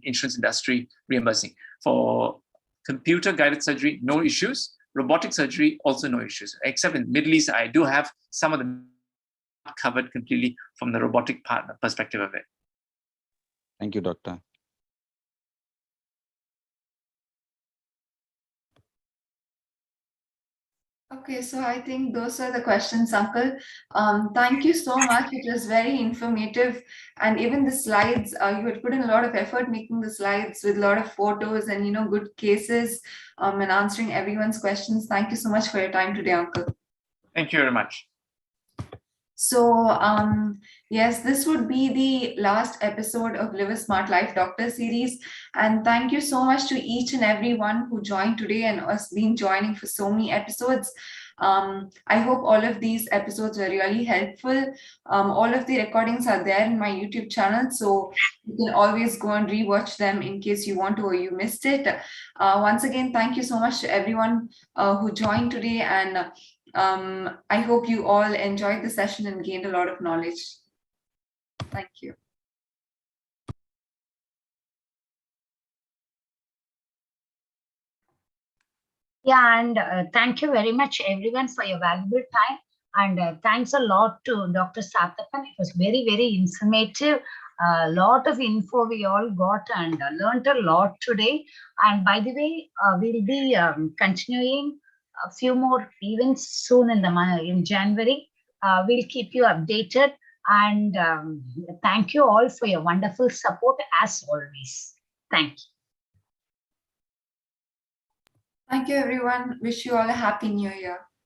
insurance industry reimbursing. For computer-guided surgery, no issues. Robotic surgery, also no issues. Except in Middle East, I do have some of them covered completely from the robotic perspective of it. Thank you, Doctor. Okay, so I think those are the questions, Uncle. Thank you so much. It was very informative. And even the slides, you had put in a lot of effort making the slides with a lot of photos and, good cases and answering everyone's questions. Thank you so much for your time today, Uncle. Thank you very much. So, yes, this would be the last episode of Live a Smart Life Doctor series. And thank you so much to each and everyone who joined today and has been joining for so many episodes. I hope all of these episodes were really helpful. All of the recordings are there in my YouTube channel, so you can always go and rewatch them in case you want to or you missed it. Once again, thank you so much to everyone who joined today, and I hope you all enjoyed the session and gained a lot of knowledge. Thank you. Yeah, and thank you very much, everyone, for your valuable time. And thanks a lot to Dr. Sathappan. It was very, very informative. A lot of info we all got and learned a lot today. And by the way, we'll be continuing a few more events soon in January. We'll keep you updated, and thank you all for your wonderful support as always. Thank you. Thank you, everyone. Wish you all a happy new year.